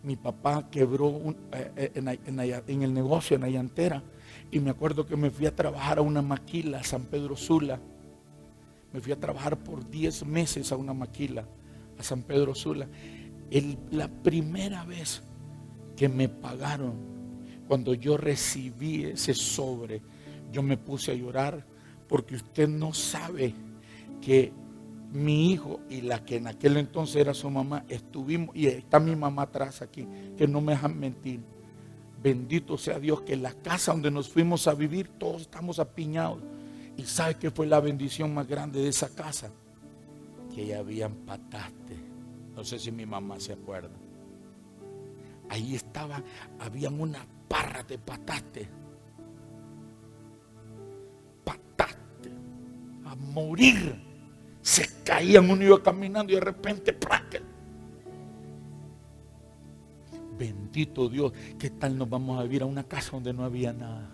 mi papá quebró en el negocio en Ayantera, y me acuerdo que me fui a trabajar a una maquila a San Pedro Sula. Me fui a trabajar por 10 meses a una maquila a San Pedro Sula. La primera vez que me pagaron, cuando yo recibí ese sobre, yo me puse a llorar, porque usted no sabe que mi hijo y la que en aquel entonces era su mamá, estuvimos, y está mi mamá atrás aquí, que no me dejan mentir. Bendito sea Dios, que la casa donde nos fuimos a vivir, todos estamos apiñados. ¿Y sabe qué fue la bendición más grande de esa casa? Que ya habían pataste. No sé si mi mamá se acuerda. Ahí estaba, habían una parra de patates. A morir. Se caían, uno iba caminando y de repente ¡prac! Bendito Dios. ¿Qué tal nos vamos a vivir a una casa donde no había nada?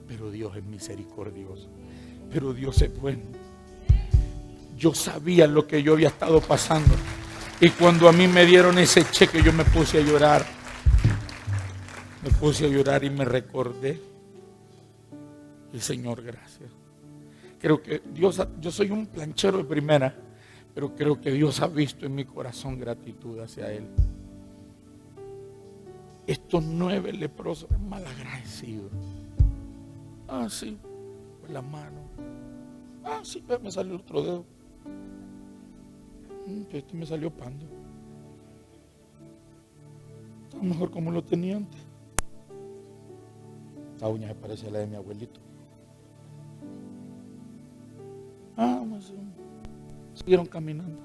Pero Dios es misericordioso. Pero Dios es bueno. Yo sabía lo que yo había estado pasando. Y cuando a mí me dieron ese cheque, yo me puse a llorar. Me puse a llorar y me recordé. Y Señor, gracias. Creo que Dios, yo soy un planchero de primera, pero creo que Dios ha visto en mi corazón gratitud hacia Él. Estos 9 leprosos malagradecidos. Ah, sí, con la mano. Ah, sí, me salió otro dedo. Este me salió pando. Está mejor como lo tenía antes. Esta uña se parece a la de mi abuelito. Ah, más siguieron caminando.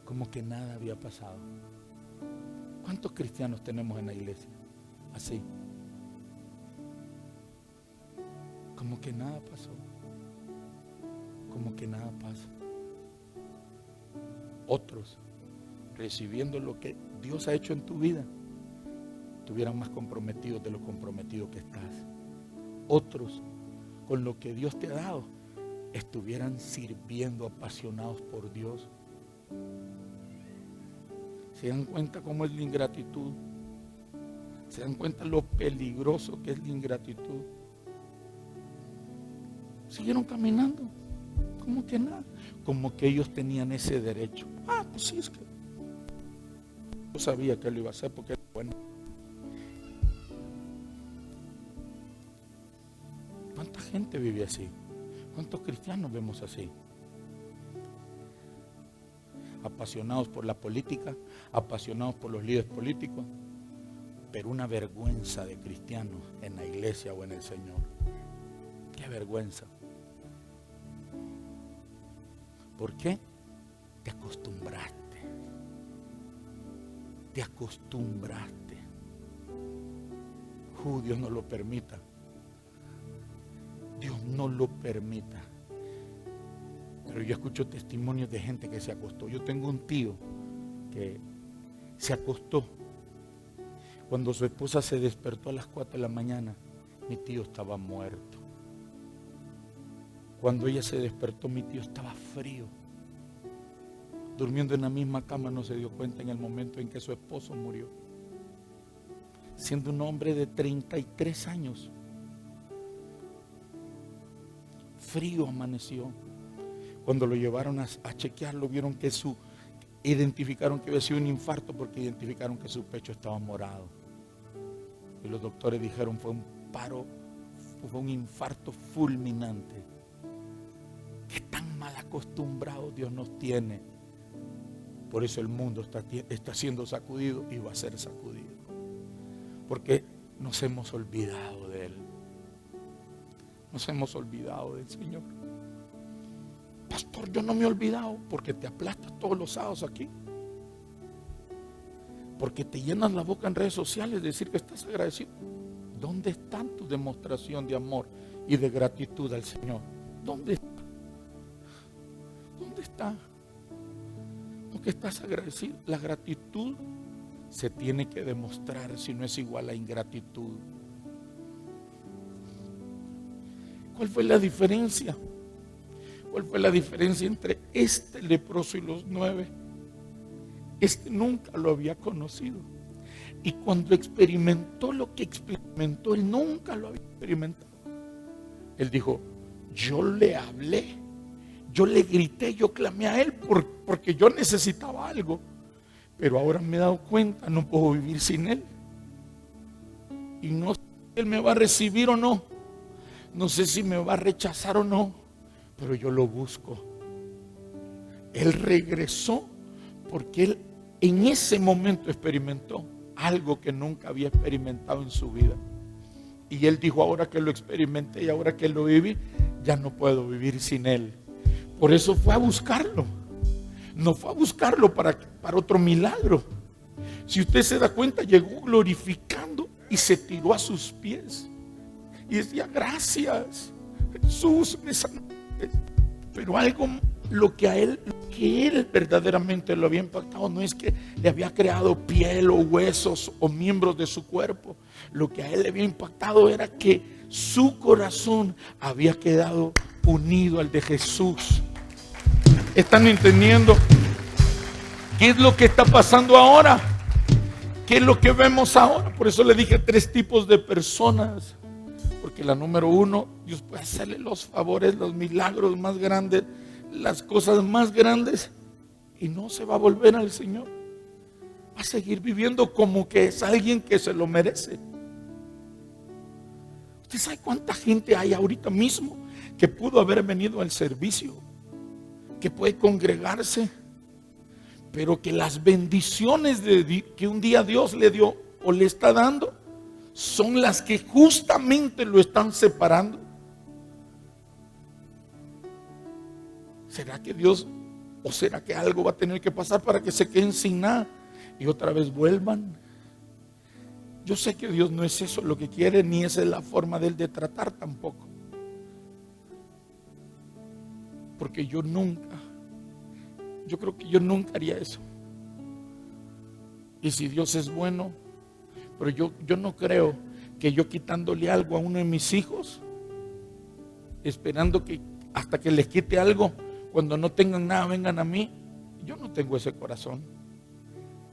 Como que nada había pasado. ¿Cuántos cristianos tenemos en la iglesia? Así. Como que nada pasó. Como que nada pasa. Otros, recibiendo lo que Dios ha hecho en tu vida, estuvieran más comprometidos de lo comprometido que estás. Otros, con lo que Dios te ha dado, estuvieran sirviendo apasionados por Dios. ¿Se dan cuenta cómo es la ingratitud? ¿Se dan cuenta lo peligroso que es la ingratitud? Siguieron caminando, como que nada, como que ellos tenían ese derecho. Ah, pues sí, es que yo sabía que lo iba a hacer porque era bueno. ¿Cuánta gente vive así? ¿Cuántos cristianos vemos así? Apasionados por la política, apasionados por los líderes políticos, pero una vergüenza de cristianos en la iglesia o en el Señor. ¡Qué vergüenza! ¿Por qué? Te acostumbraste. Te acostumbraste. Dios no lo permita. Dios no lo permita. Pero yo escucho testimonios de gente que se acostó. Yo tengo un tío que se acostó. Cuando su esposa se despertó a las 4 de la mañana, mi tío estaba muerto. Cuando ella se despertó, mi tío estaba frío. Durmiendo en la misma cama, no se dio cuenta en el momento en que su esposo murió. Siendo un hombre de 33 años. Frío amaneció. Cuando lo llevaron a chequearlo, vieron que identificaron que había sido un infarto porque identificaron que su pecho estaba morado. Y los doctores dijeron fue un paro, fue un infarto fulminante. Qué tan mal acostumbrados Dios nos tiene. Por eso el mundo está siendo sacudido y va a ser sacudido. Porque nos hemos olvidado de Él. Nos hemos olvidado del Señor. Pastor, yo no me he olvidado porque te aplastas todos los sábados aquí. Porque te llenas la boca en redes sociales de decir que estás agradecido. ¿Dónde está tu demostración de amor y de gratitud al Señor? ¿Dónde está? ¿Dónde está? Porque estás agradecido. La gratitud se tiene que demostrar, si no es igual a ingratitud. ¿Cuál fue la diferencia? ¿Cuál fue la diferencia entre este leproso y los 9? Este nunca lo había conocido. Y cuando experimentó lo que experimentó, él nunca lo había experimentado. Él dijo, yo le hablé, yo le grité, yo clamé a Él porque yo necesitaba algo. Pero ahora me he dado cuenta, no puedo vivir sin Él. Y no sé si Él me va a recibir o no. No sé si me va a rechazar o no. Pero yo lo busco. Él regresó porque él en ese momento experimentó algo que nunca había experimentado en su vida. Y él dijo, ahora que lo experimenté y ahora que lo viví, ya no puedo vivir sin Él. Por eso fue a buscarlo. No fue a buscarlo para otro milagro. Si usted se da cuenta, llegó glorificando y se tiró a sus pies. Y decía, gracias, Jesús me sanó. Pero algo, lo que él verdaderamente lo había impactado, no es que le había creado piel o huesos o miembros de su cuerpo. Lo que a él le había impactado era que su corazón había quedado unido al de Jesús. ¿Están entendiendo? ¿Qué es lo que está pasando ahora? ¿Qué es lo que vemos ahora? Por eso le dije 3 tipos de personas. Porque la número 1, Dios puede hacerle los favores, los milagros más grandes, las cosas más grandes, y no se va a volver al Señor. Va a seguir viviendo como que es alguien que se lo merece. ¿Usted sabe cuánta gente hay ahorita mismo que pudo haber venido al servicio, que puede congregarse, pero que las bendiciones que un día Dios le dio o le está dando son las que justamente lo están separando? ¿Será que Dios, o será que algo va a tener que pasar para que se queden sin nada y otra vez vuelvan? Yo sé que Dios no es eso lo que quiere, ni esa es la forma de Él de tratar tampoco. Porque yo creo que yo nunca haría eso. Y si Dios es bueno, pero yo no creo que yo quitándole algo a uno de mis hijos, esperando que hasta que les quite algo, cuando no tengan nada vengan a mí. Yo no tengo ese corazón.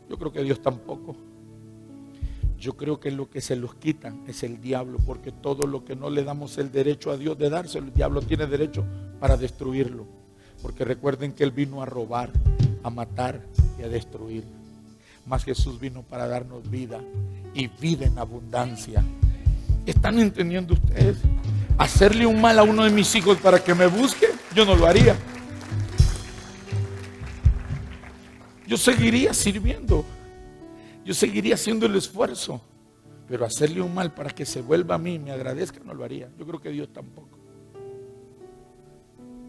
Yo creo que Dios tampoco. Yo creo que lo que se los quitan es el diablo, porque todo lo que no le damos el derecho a Dios de dárselo, el diablo tiene derecho para destruirlo. Porque recuerden que Él vino a robar, a matar y a destruir. Mas Jesús vino para darnos vida, y vida en abundancia. ¿Están entendiendo ustedes? Hacerle un mal a uno de mis hijos para que me busque, yo no lo haría. Yo seguiría sirviendo, yo seguiría haciendo el esfuerzo, pero hacerle un mal para que se vuelva a mí y me agradezca, no lo haría. Yo creo que Dios tampoco,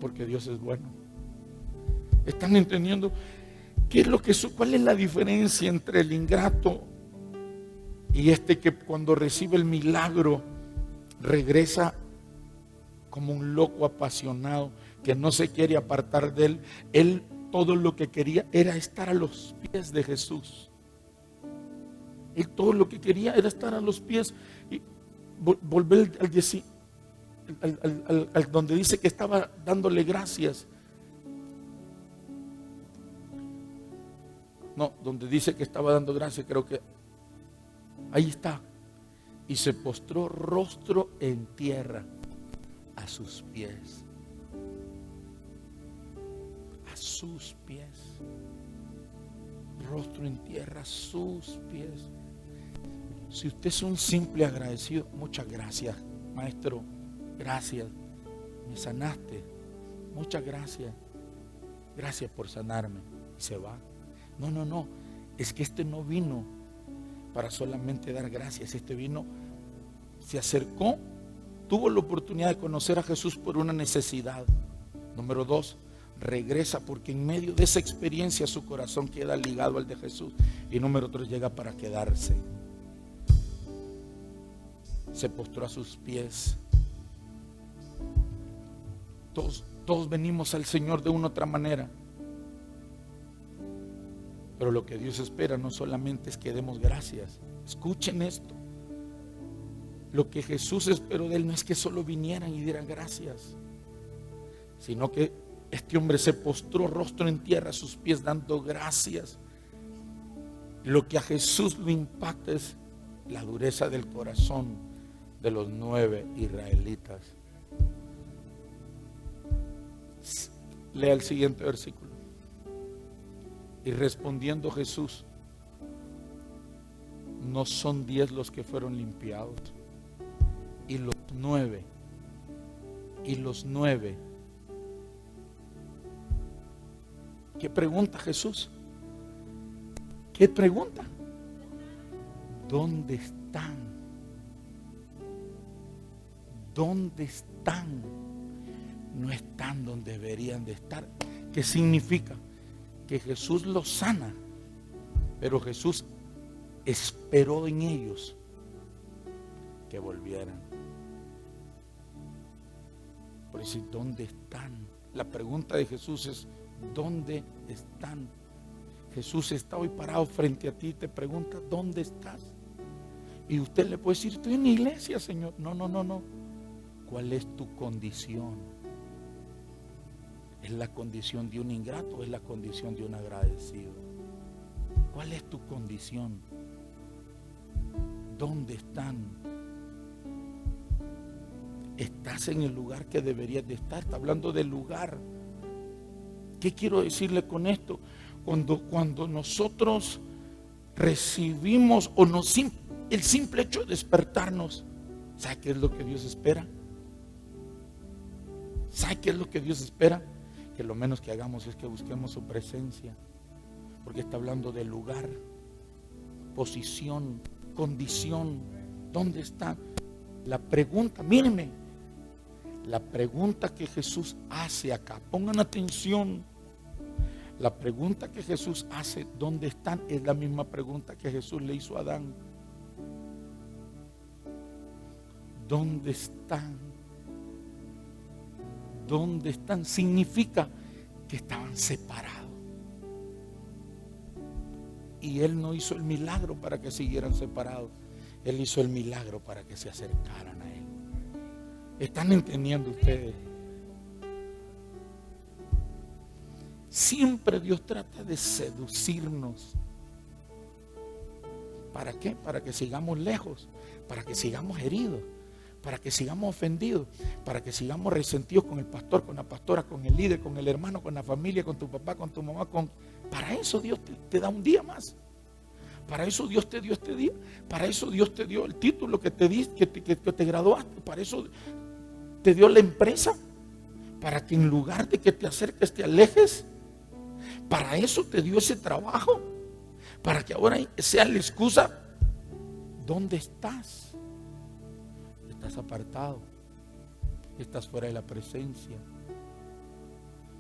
porque Dios es bueno. ¿Están entendiendo? ¿Cuál es la diferencia entre el ingrato y este que cuando recibe el milagro regresa como un loco apasionado que no se quiere apartar de Él? Él todo lo que quería era estar a los pies de Jesús. Él todo lo que quería era estar a los pies y volver al donde dice que estaba dándole gracias. No, donde dice que estaba dando gracias, creo que ahí está. Y se postró rostro en tierra a sus pies. A sus pies. Rostro en tierra a sus pies. Si usted es un simple agradecido, muchas gracias, maestro. Gracias. Me sanaste. Muchas gracias. Gracias por sanarme. Y se va. No, es que este no vino para solamente dar gracias. Este vino, se acercó, tuvo la oportunidad de conocer a Jesús por una necesidad. Número 2, regresa porque en medio de esa experiencia su corazón queda ligado al de Jesús. Y número 3, llega para quedarse. Se postró a sus pies. Todos venimos al Señor de una u otra manera. Pero lo que Dios espera no solamente es que demos gracias. Escuchen esto. Lo que Jesús esperó de Él no es que solo vinieran y dieran gracias, sino que este hombre se postró rostro en tierra a sus pies dando gracias. Lo que a Jesús lo impacta es la dureza del corazón de los 9 israelitas. Lea el siguiente versículo. Y respondiendo Jesús, no son 10 los que fueron limpiados, y los 9, ¿qué pregunta Jesús? ¿Qué pregunta? ¿Dónde están? ¿Dónde están? No están donde deberían de estar. ¿Qué significa? Que Jesús los sana, pero Jesús esperó en ellos que volvieran. Por eso, ¿dónde están? La pregunta de Jesús es, ¿dónde están? Jesús está hoy parado frente a ti y te pregunta, ¿dónde estás? Y usted le puede decir, estoy en la iglesia, Señor. No. ¿Cuál es tu condición? ¿Es la condición de un ingrato o es la condición de un agradecido? ¿Cuál es tu condición? ¿Dónde están? Estás en el lugar que deberías de estar. Está hablando del lugar. ¿Qué quiero decirle con esto? Cuando nosotros recibimos el simple hecho de despertarnos, ¿sabe qué es lo que Dios espera? ¿Sabe qué es lo que Dios espera? Que lo menos que hagamos es que busquemos su presencia, porque está hablando de lugar, posición, condición. ¿Dónde está? La pregunta, mírenme, la pregunta que Jesús hace acá, pongan atención. La pregunta que Jesús hace, ¿dónde están? Es la misma pregunta que Jesús le hizo a Adán. ¿Dónde están? ¿Dónde están? Significa que estaban separados. Y Él no hizo el milagro para que siguieran separados. Él hizo el milagro para que se acercaran a Él. ¿Están entendiendo ustedes? Siempre Dios trata de seducirnos. ¿Para qué? Para que sigamos lejos, para que sigamos heridos, para que sigamos ofendidos, para que sigamos resentidos con el pastor, con la pastora, con el líder, con el hermano, con la familia, con tu papá, con tu mamá. Para eso Dios te da un día más. Para eso Dios te dio este día. Para eso Dios te dio el título que te graduaste. Para eso te dio la empresa. Para que en lugar de que te acerques, te alejes. Para eso te dio ese trabajo. Para que ahora sea la excusa. ¿Dónde estás? Estás apartado. Estás fuera de la presencia.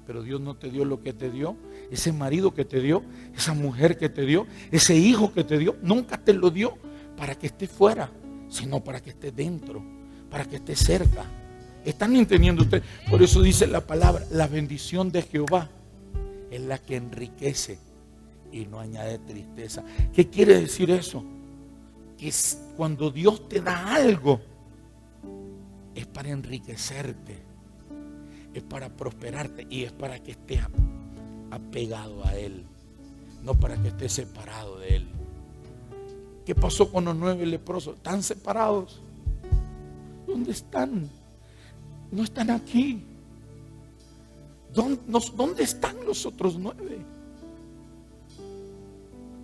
Pero Dios no te dio lo que te dio. Ese marido que te dio, esa mujer que te dio, ese hijo que te dio, nunca te lo dio para que esté fuera, sino para que esté dentro, para que esté cerca. ¿Están entendiendo ustedes? Por eso dice la palabra, la bendición de Jehová es la que enriquece y no añade tristeza. ¿Qué quiere decir eso? Que cuando Dios te da algo, es para enriquecerte, es para prosperarte y es para que estés apegado a Él, no para que estés separado de Él. ¿Qué pasó con los 9 leprosos? ¿Están separados? ¿Dónde están? No están aquí. ¿Dónde están los otros 9?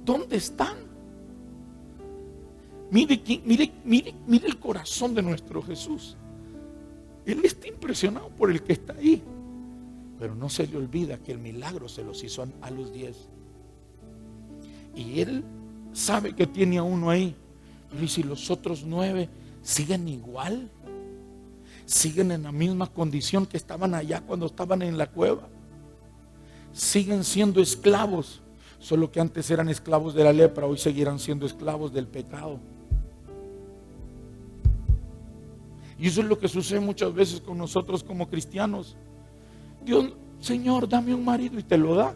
¿Dónde están? Mire el corazón de nuestro Jesús. Él está impresionado por el que está ahí, pero no se le olvida que el milagro se los hizo a los 10. Y Él sabe que tiene a uno ahí, pero ¿y si los otros 9 siguen igual? Siguen en la misma condición que estaban allá cuando estaban en la cueva. Siguen siendo esclavos, solo que antes eran esclavos de la lepra, hoy seguirán siendo esclavos del pecado. Y eso es lo que sucede muchas veces con nosotros como cristianos. Dios, Señor, dame un marido, y te lo da.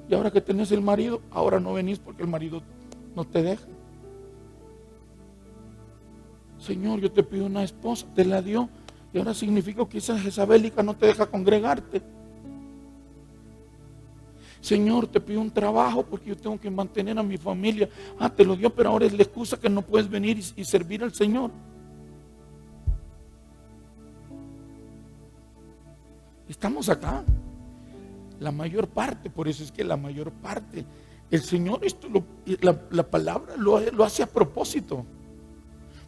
Y ahora que tenés el marido, ahora no venís porque el marido no te deja. Señor, yo te pido una esposa, te la dio, y ahora significa que esa jezabélica no te deja congregarte. Señor, te pido un trabajo porque yo tengo que mantener a mi familia. Te lo dio, pero ahora es la excusa que no puedes venir y servir al Señor. Estamos acá, la mayor parte, por eso es que la mayor parte, el Señor la palabra lo hace a propósito,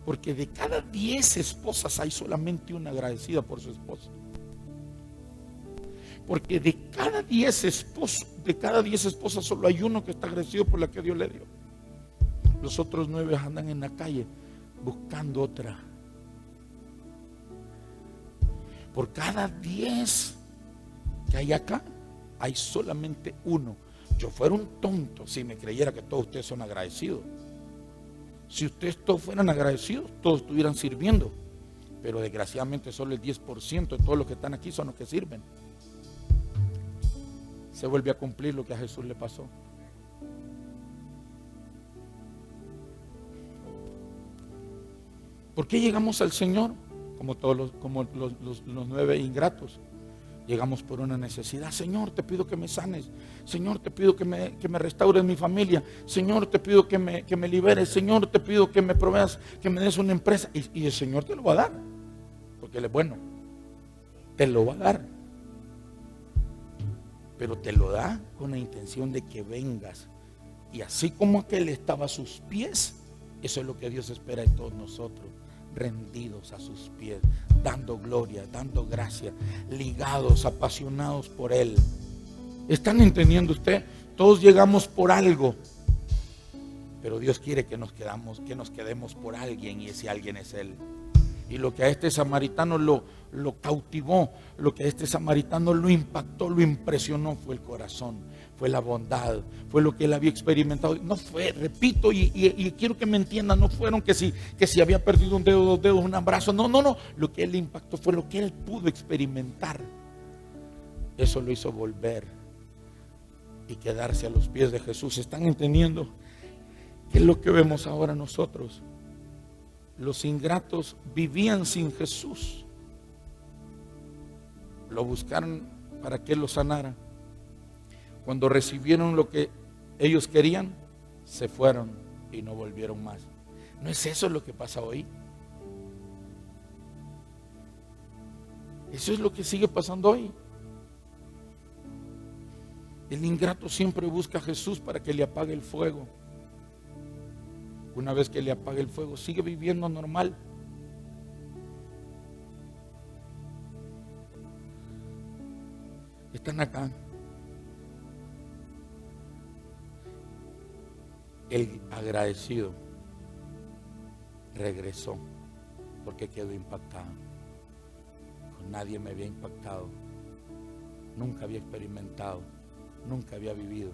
porque de cada 10 esposas hay solamente una agradecida por su esposo. Porque de cada 10 esposas solo hay uno que está agradecido por la que Dios le dio. Los otros 9 andan en la calle buscando otra. Por cada 10 que hay acá, hay solamente uno. Yo fuera un tonto si me creyera que todos ustedes son agradecidos. Si ustedes todos fueran agradecidos, todos estuvieran sirviendo. Pero desgraciadamente solo el 10% de todos los que están aquí son los que sirven. Se vuelve a cumplir lo que a Jesús le pasó. ¿Por qué llegamos al Señor? Como todos los 9 ingratos. Llegamos por una necesidad. Señor, te pido que me sanes. Señor, te pido que me restaures mi familia. Señor, te pido que me liberes. Señor, te pido que me proveas, que me des una empresa. Y el Señor te lo va a dar, porque Él es bueno. Te lo va a dar. Pero te lo da con la intención de que vengas. Y así como aquel estaba a sus pies, eso es lo que Dios espera de todos nosotros. Rendidos a sus pies, dando gloria, dando gracia, ligados, apasionados por Él. ¿Están entendiendo usted? Todos llegamos por algo, pero Dios quiere que nos quedemos por alguien, y ese alguien es Él. Y lo que a este samaritano lo cautivó, lo que a este samaritano lo impactó, lo impresionó, fue el corazón, fue la bondad, fue lo que él había experimentado. No fue, repito, y quiero que me entiendan, no fueron que si había perdido un dedo, 2 dedos, un abrazo, no. Lo que él le impactó fue lo que él pudo experimentar. Eso lo hizo volver y quedarse a los pies de Jesús. ¿Están entendiendo qué es lo que vemos ahora nosotros? Los ingratos vivían sin Jesús. Lo buscaron para que Él los sanara. Cuando recibieron lo que ellos querían, se fueron y no volvieron más. ¿No es eso lo que pasa hoy? Eso es lo que sigue pasando hoy. El ingrato siempre busca a Jesús para que le apague el fuego. Una vez que le apague el fuego, sigue viviendo normal. Están acá. El agradecido regresó porque quedó impactado. Con nadie me había impactado. Nunca había experimentado. Nunca había vivido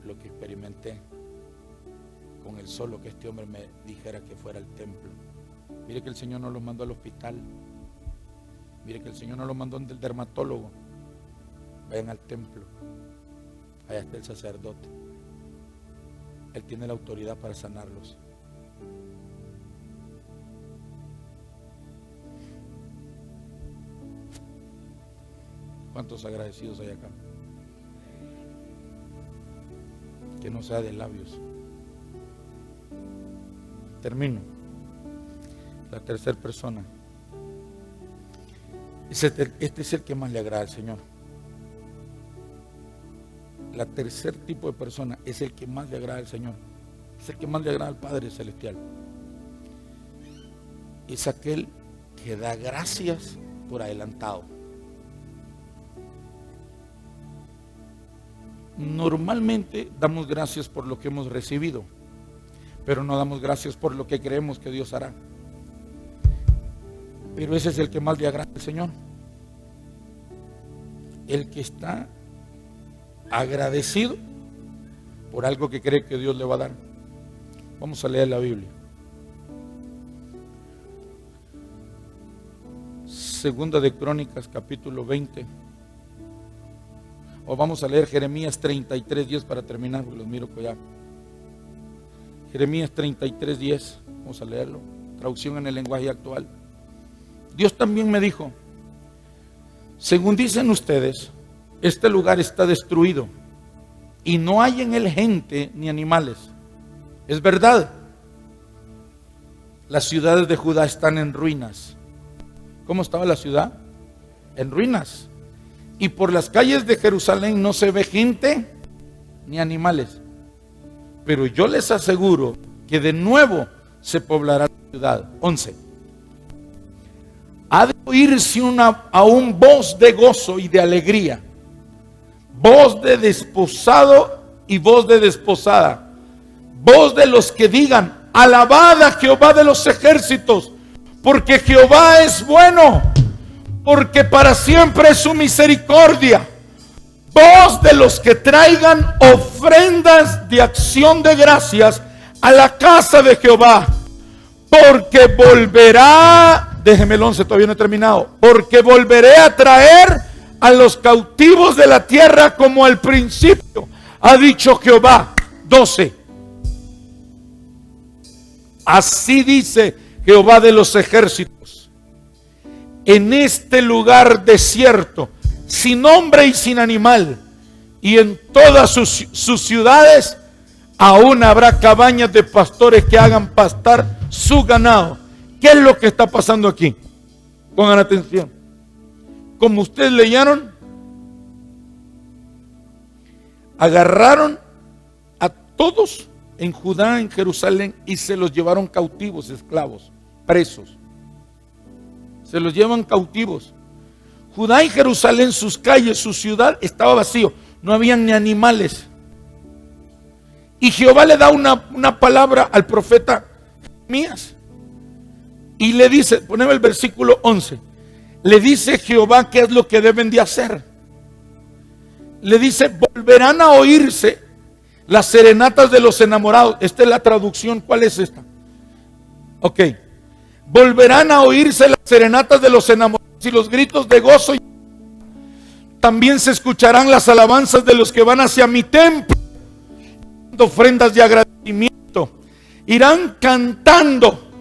lo que experimenté con el solo que este hombre me dijera que fuera al templo. Mire que el Señor no lo mandó al hospital. Mire que el Señor no lo mandó del dermatólogo. Vayan al templo. Allá está el sacerdote. Él tiene la autoridad para sanarlos. ¿Cuántos agradecidos hay acá? Que no sea de labios. Termino. La tercera persona. Este es el que más le agrada al Señor. La tercer tipo de persona es el que más le agrada al Señor. Es el que más le agrada al Padre Celestial. Es aquel que da gracias por adelantado. Normalmente damos gracias por lo que hemos recibido, pero no damos gracias por lo que creemos que Dios hará. Pero ese es el que más le agrada al Señor. El que está agradecido por algo que cree que Dios le va a dar. Vamos a leer la Biblia. Segunda de Crónicas, capítulo 20. O vamos a leer Jeremías 33:10 para terminar, porque los miro ya. Jeremías 33:10, vamos a leerlo. Traducción en el lenguaje actual. Dios también me dijo: según dicen ustedes, este lugar está destruido y no hay en él gente ni animales. Es verdad, las ciudades de Judá están en ruinas. ¿Cómo estaba la ciudad? En ruinas. Y por las calles de Jerusalén no se ve gente ni animales. Pero yo les aseguro que de nuevo se poblará la ciudad. 11. Ha de oírse aún voz de gozo y de alegría, voz de desposado y voz de desposada, voz de los que digan: alabad a Jehová de los ejércitos, porque Jehová es bueno, porque para siempre es su misericordia. Voz de los que traigan ofrendas de acción de gracias a la casa de Jehová, porque volverá, déjeme el 11, todavía no he terminado, porque volveré a traer a los cautivos de la tierra como al principio, ha dicho Jehová. 12. Así dice Jehová de los ejércitos: en este lugar desierto, sin hombre y sin animal, y en todas sus ciudades, aún habrá cabañas de pastores que hagan pastar su ganado. ¿Qué es lo que está pasando aquí? Pongan atención. Como ustedes leyeron, agarraron a todos en Judá, en Jerusalén, y se los llevaron cautivos, esclavos, presos. Se los llevan cautivos. Judá y Jerusalén, sus calles, su ciudad estaba vacío, no habían ni animales. Y Jehová le da una palabra al profeta Jeremías y le dice, poneme el versículo 11, le dice Jehová qué es lo que deben de hacer. Le dice: volverán a oírse las serenatas de los enamorados. Esta es la traducción. ¿Cuál es esta? Ok. Volverán a oírse las serenatas de los enamorados y los gritos de gozo. También se escucharán las alabanzas de los que van hacia mi templo, ofrendas de agradecimiento. Irán cantando: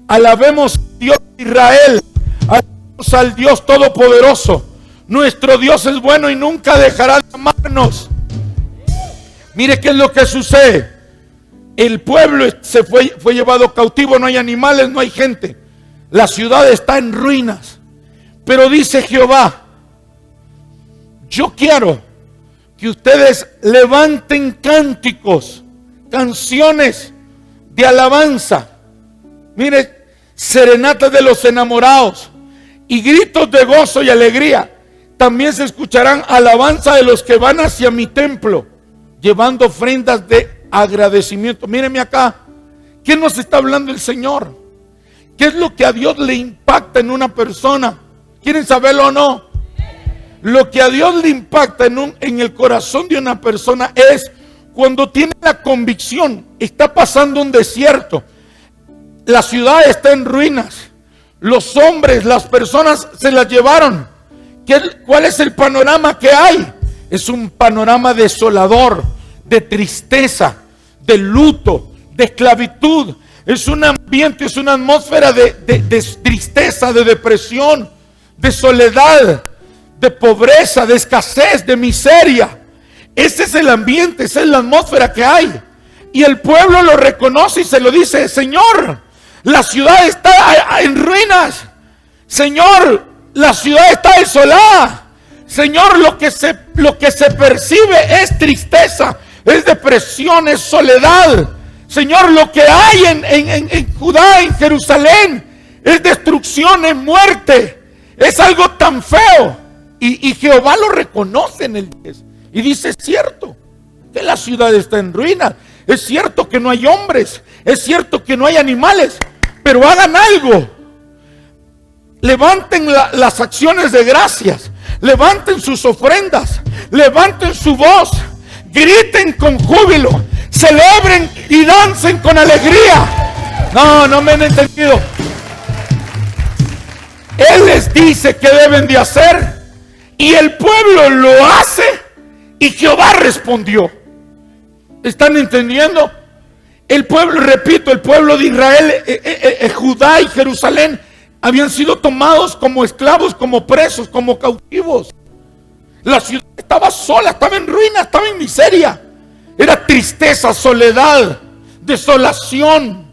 alabemos a Dios de Israel, alabemos al Dios Todopoderoso. Nuestro Dios es bueno y nunca dejará de amarnos. Mire qué es lo que sucede. El pueblo fue llevado cautivo, no hay animales, no hay gente. La ciudad está en ruinas. Pero dice Jehová: yo quiero que ustedes levanten cánticos, canciones de alabanza. Mire, serenatas de los enamorados y gritos de gozo y alegría. También se escucharán alabanza de los que van hacia mi templo, llevando ofrendas de agradecimiento. Míreme acá. ¿Qué nos está hablando el Señor? ¿Qué es lo que a Dios le impacta en una persona? ¿Quieren saberlo o no? Lo que a Dios le impacta en el corazón de una persona es cuando tiene la convicción. Está pasando un desierto, la ciudad está en ruinas, los hombres, las personas se las llevaron. ¿Cuál es el panorama que hay? Es un panorama desolador, de tristeza, de luto, de esclavitud. Es un ambiente, es una atmósfera de tristeza, de depresión, de soledad, de pobreza, de escasez, de miseria. Ese es el ambiente, esa es la atmósfera que hay. Y el pueblo lo reconoce y se lo dice: Señor, la ciudad está en ruinas. Señor, la ciudad está desolada. Señor, lo que se percibe es tristeza, es depresión, es soledad. Señor, lo que hay en Judá, en Jerusalén, es destrucción, es muerte. Es algo tan feo. Y Jehová lo reconoce en el 10. Y dice: es cierto que la ciudad está en ruinas. Es cierto que no hay hombres. Es cierto que no hay animales. Pero hagan algo. Levanten las acciones de gracias. Levanten sus ofrendas. Levanten su voz. Griten con júbilo. Celebren y dancen con alegría. No me han entendido. Él les dice que deben de hacer. Y el pueblo lo hace. Y Jehová respondió. ¿Están entendiendo? El pueblo, repito, el pueblo de Israel, Judá y Jerusalén habían sido tomados como esclavos, como presos, como cautivos. La ciudad estaba sola, estaba en ruina, estaba en miseria. Era tristeza, soledad, desolación.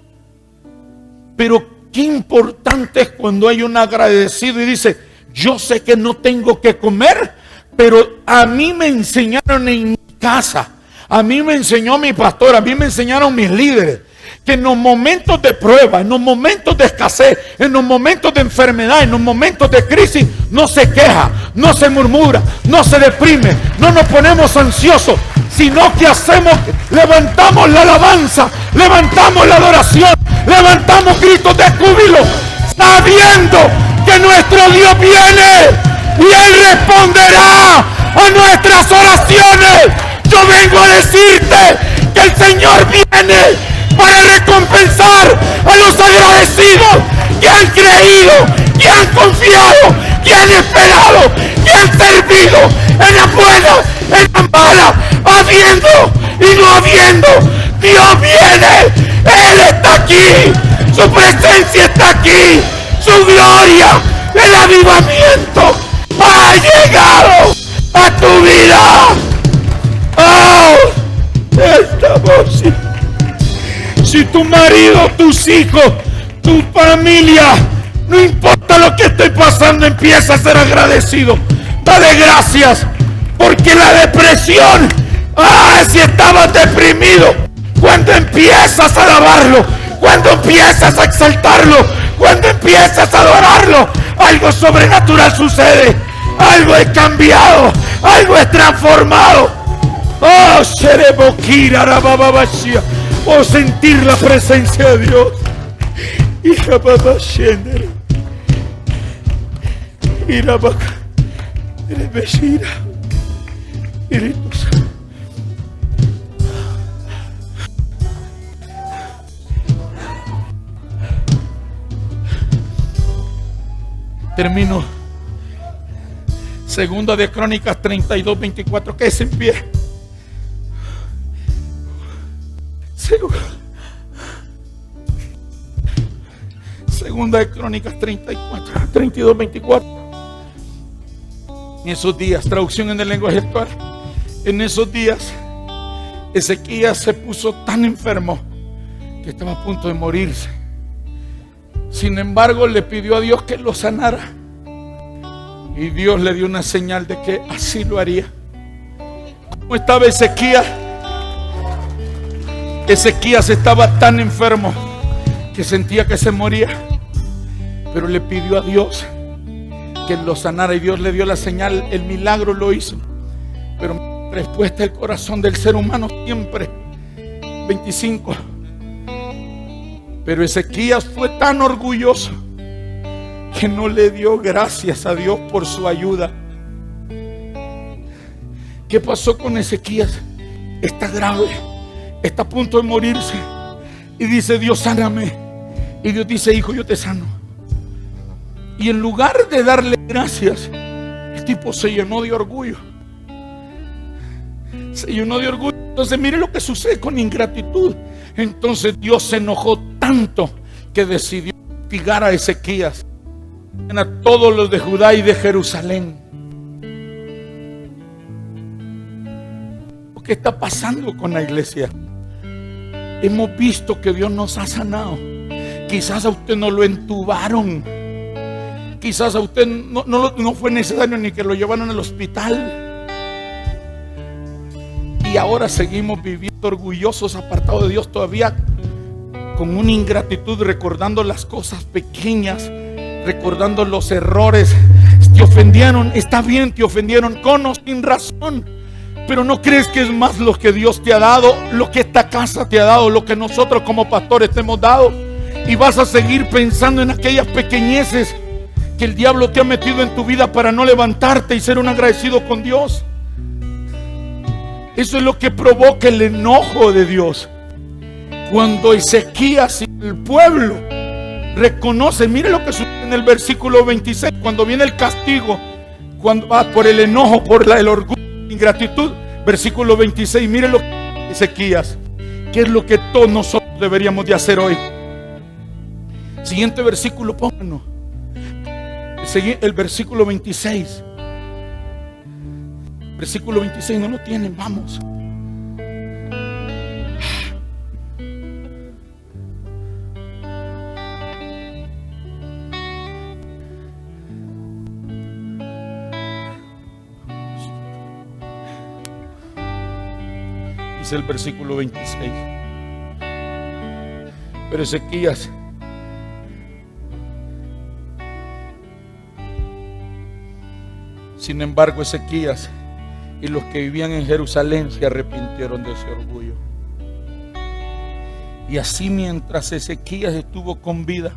Pero qué importante es cuando hay un agradecido y dice: yo sé que no tengo que comer, pero a mí me enseñaron en mi casa, a mí me enseñó mi pastor, a mí me enseñaron mis líderes, que en los momentos de prueba, en los momentos de escasez, en los momentos de enfermedad, en los momentos de crisis, no se queja, no se murmura, no se deprime, no nos ponemos ansiosos, sino que hacemos, levantamos la alabanza, levantamos la adoración, levantamos gritos de júbilo, sabiendo que nuestro Dios viene y Él responderá a nuestras oraciones. Yo vengo a decirte que el Señor viene, para recompensar a los agradecidos que han creído, que han confiado, que han esperado, que han servido en la buena, en la mala, habiendo y no habiendo. Dios viene, Él está aquí, su presencia está aquí, su gloria, el avivamiento ha llegado a tu vida. Oh, esta voz. Si tu marido, tus hijos, tu familia, no importa lo que esté pasando, empieza a ser agradecido. Dale gracias, porque la depresión, si estabas deprimido, cuando empiezas a alabarlo, cuando empiezas a exaltarlo, cuando empiezas a adorarlo, algo sobrenatural sucede, algo es cambiado, algo es transformado. Oh, Sherebokira Rababashia. Oh, sentir la presencia de Dios. Hija papá Shender. Irabaka. Erebeshira. Iritos. Termino. Segunda de Crónicas 32:24. Que es en pie. Segunda de Crónicas 32:24. En esos días, traducción en el lenguaje actual, en esos días Ezequías se puso tan enfermo que estaba a punto de morirse. Sin embargo, le pidió a Dios que lo sanara, y Dios le dio una señal de que así lo haría. ¿Cómo estaba Ezequías? Ezequías estaba tan enfermo que sentía que se moría, pero le pidió a Dios que lo sanara, y Dios le dio la señal. El milagro lo hizo, pero respuesta del corazón del ser humano siempre. 25. Pero Ezequías fue tan orgulloso que no le dio gracias a Dios por su ayuda. ¿Qué pasó con Ezequías? Está grave, está a punto de morirse, y dice: Dios, sáname. Y Dios dice: hijo, yo te sano. Y en lugar de darle gracias, el tipo se llenó de orgullo. Se llenó de orgullo. Entonces mire lo que sucede con ingratitud. Entonces Dios se enojó tanto que decidió castigar a Ezequías, a todos los de Judá y de Jerusalén. ¿Qué está pasando con la iglesia? Hemos visto que Dios nos ha sanado. Quizás a usted no lo entubaron, quizás a usted no fue necesario ni que lo llevaran al hospital, y ahora seguimos viviendo orgullosos, apartados de Dios, todavía con una ingratitud, recordando las cosas pequeñas, recordando los errores. Te ofendieron, está bien, te ofendieron con o sin razón, pero no crees que es más lo que Dios te ha dado, lo que esta casa te ha dado, lo que nosotros como pastores te hemos dado, y vas a seguir pensando en aquellas pequeñeces que el diablo te ha metido en tu vida para no levantarte y ser un agradecido con Dios. Eso es lo que provoca el enojo de Dios. Cuando Ezequías y el pueblo reconoce, mire lo que sucede en el versículo 26, cuando viene el castigo, cuando va por el enojo, por el orgullo, la ingratitud. Versículo 26, mire lo que dice Ezequías, que es lo que todos nosotros deberíamos de hacer hoy. Siguiente versículo, pónganos. El versículo 26. Versículo 26, no lo tienen, vamos. Dice el versículo 26. Pero Ezequías, sin embargo, Ezequías y los que vivían en Jerusalén se arrepintieron de ese orgullo. Y así, mientras Ezequías estuvo con vida,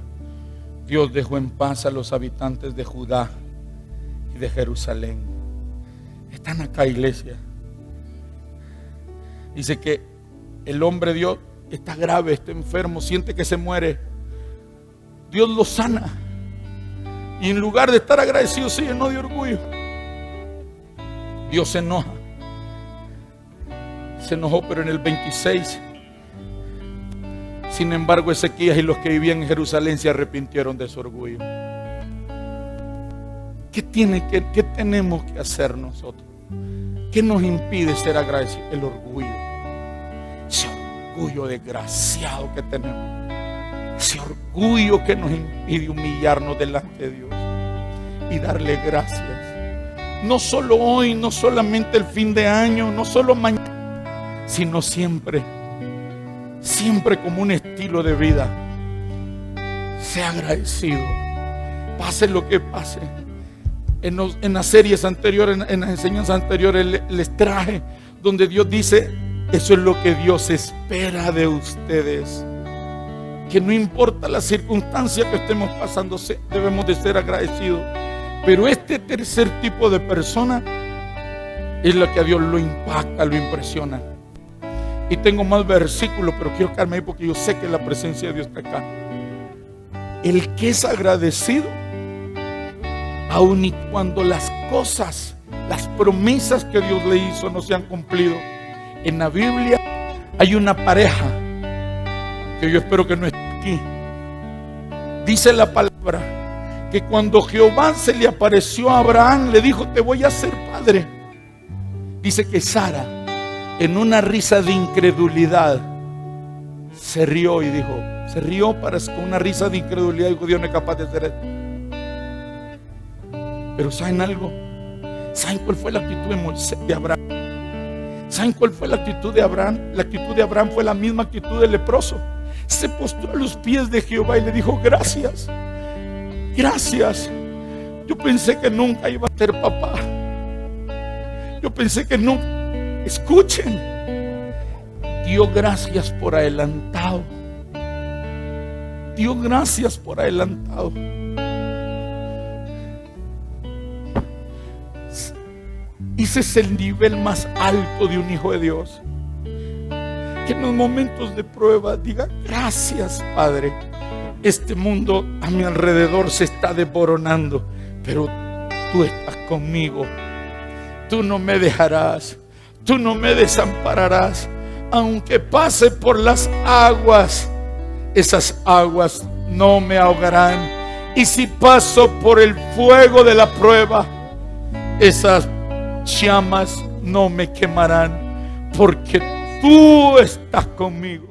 Dios dejó en paz a los habitantes de Judá y de Jerusalén. Están acá, iglesia. Dice que el hombre dio está grave, está enfermo, siente que se muere, Dios lo sana. Y en lugar de estar agradecido, se llenó de orgullo. Dios se enoja. Se enojó, pero en el 26, sin embargo, Ezequías y los que vivían en Jerusalén se arrepintieron de su orgullo. ¿Qué tenemos que hacer nosotros? ¿Qué nos impide ser agradecidos? El orgullo. Ese orgullo desgraciado que tenemos. Ese orgullo que nos impide humillarnos delante de Dios y darle gracias. No solo hoy, no solamente el fin de año, no solo mañana, sino siempre. Siempre como un estilo de vida. Sea agradecido. Pase lo que pase. En las series anteriores, en las enseñanzas anteriores, les traje donde Dios dice: eso es lo que Dios espera de ustedes. Que no importa la circunstancia que estemos pasando, debemos de ser agradecidos. Pero este tercer tipo de persona es la que a Dios lo impacta, lo impresiona. Y tengo más versículos, pero quiero quedarme ahí porque yo sé que la presencia de Dios está acá. El que es agradecido, aun y cuando las cosas, las promesas que Dios le hizo no se han cumplido. En la Biblia hay una pareja que yo espero que no esté aquí. Dice la palabra que cuando Jehová se le apareció a Abraham, le dijo: te voy a hacer padre. Dice que Sara, en una risa de incredulidad, se rió y dijo, con una risa de incredulidad, dijo: Dios no es capaz de hacer esto. Pero ¿saben algo? ¿Saben cuál fue la actitud de Abraham? ¿Saben cuál fue la actitud de Abraham? La actitud de Abraham fue la misma actitud del leproso. Se postró a los pies de Jehová y le dijo: gracias, gracias. Yo pensé que nunca iba a ser papá. Yo pensé que nunca. Escuchen, dio gracias por adelantado. Dio gracias por adelantado. Ese es el nivel más alto de un hijo de Dios. Que en los momentos de prueba diga: gracias, Padre. Este mundo a mi alrededor se está desmoronando, pero tú estás conmigo. Tú no me dejarás. Tú no me desampararás. Aunque pase por las aguas, esas aguas no me ahogarán. Y si paso por el fuego de la prueba, esas llamas no me quemarán, porque tú estás conmigo.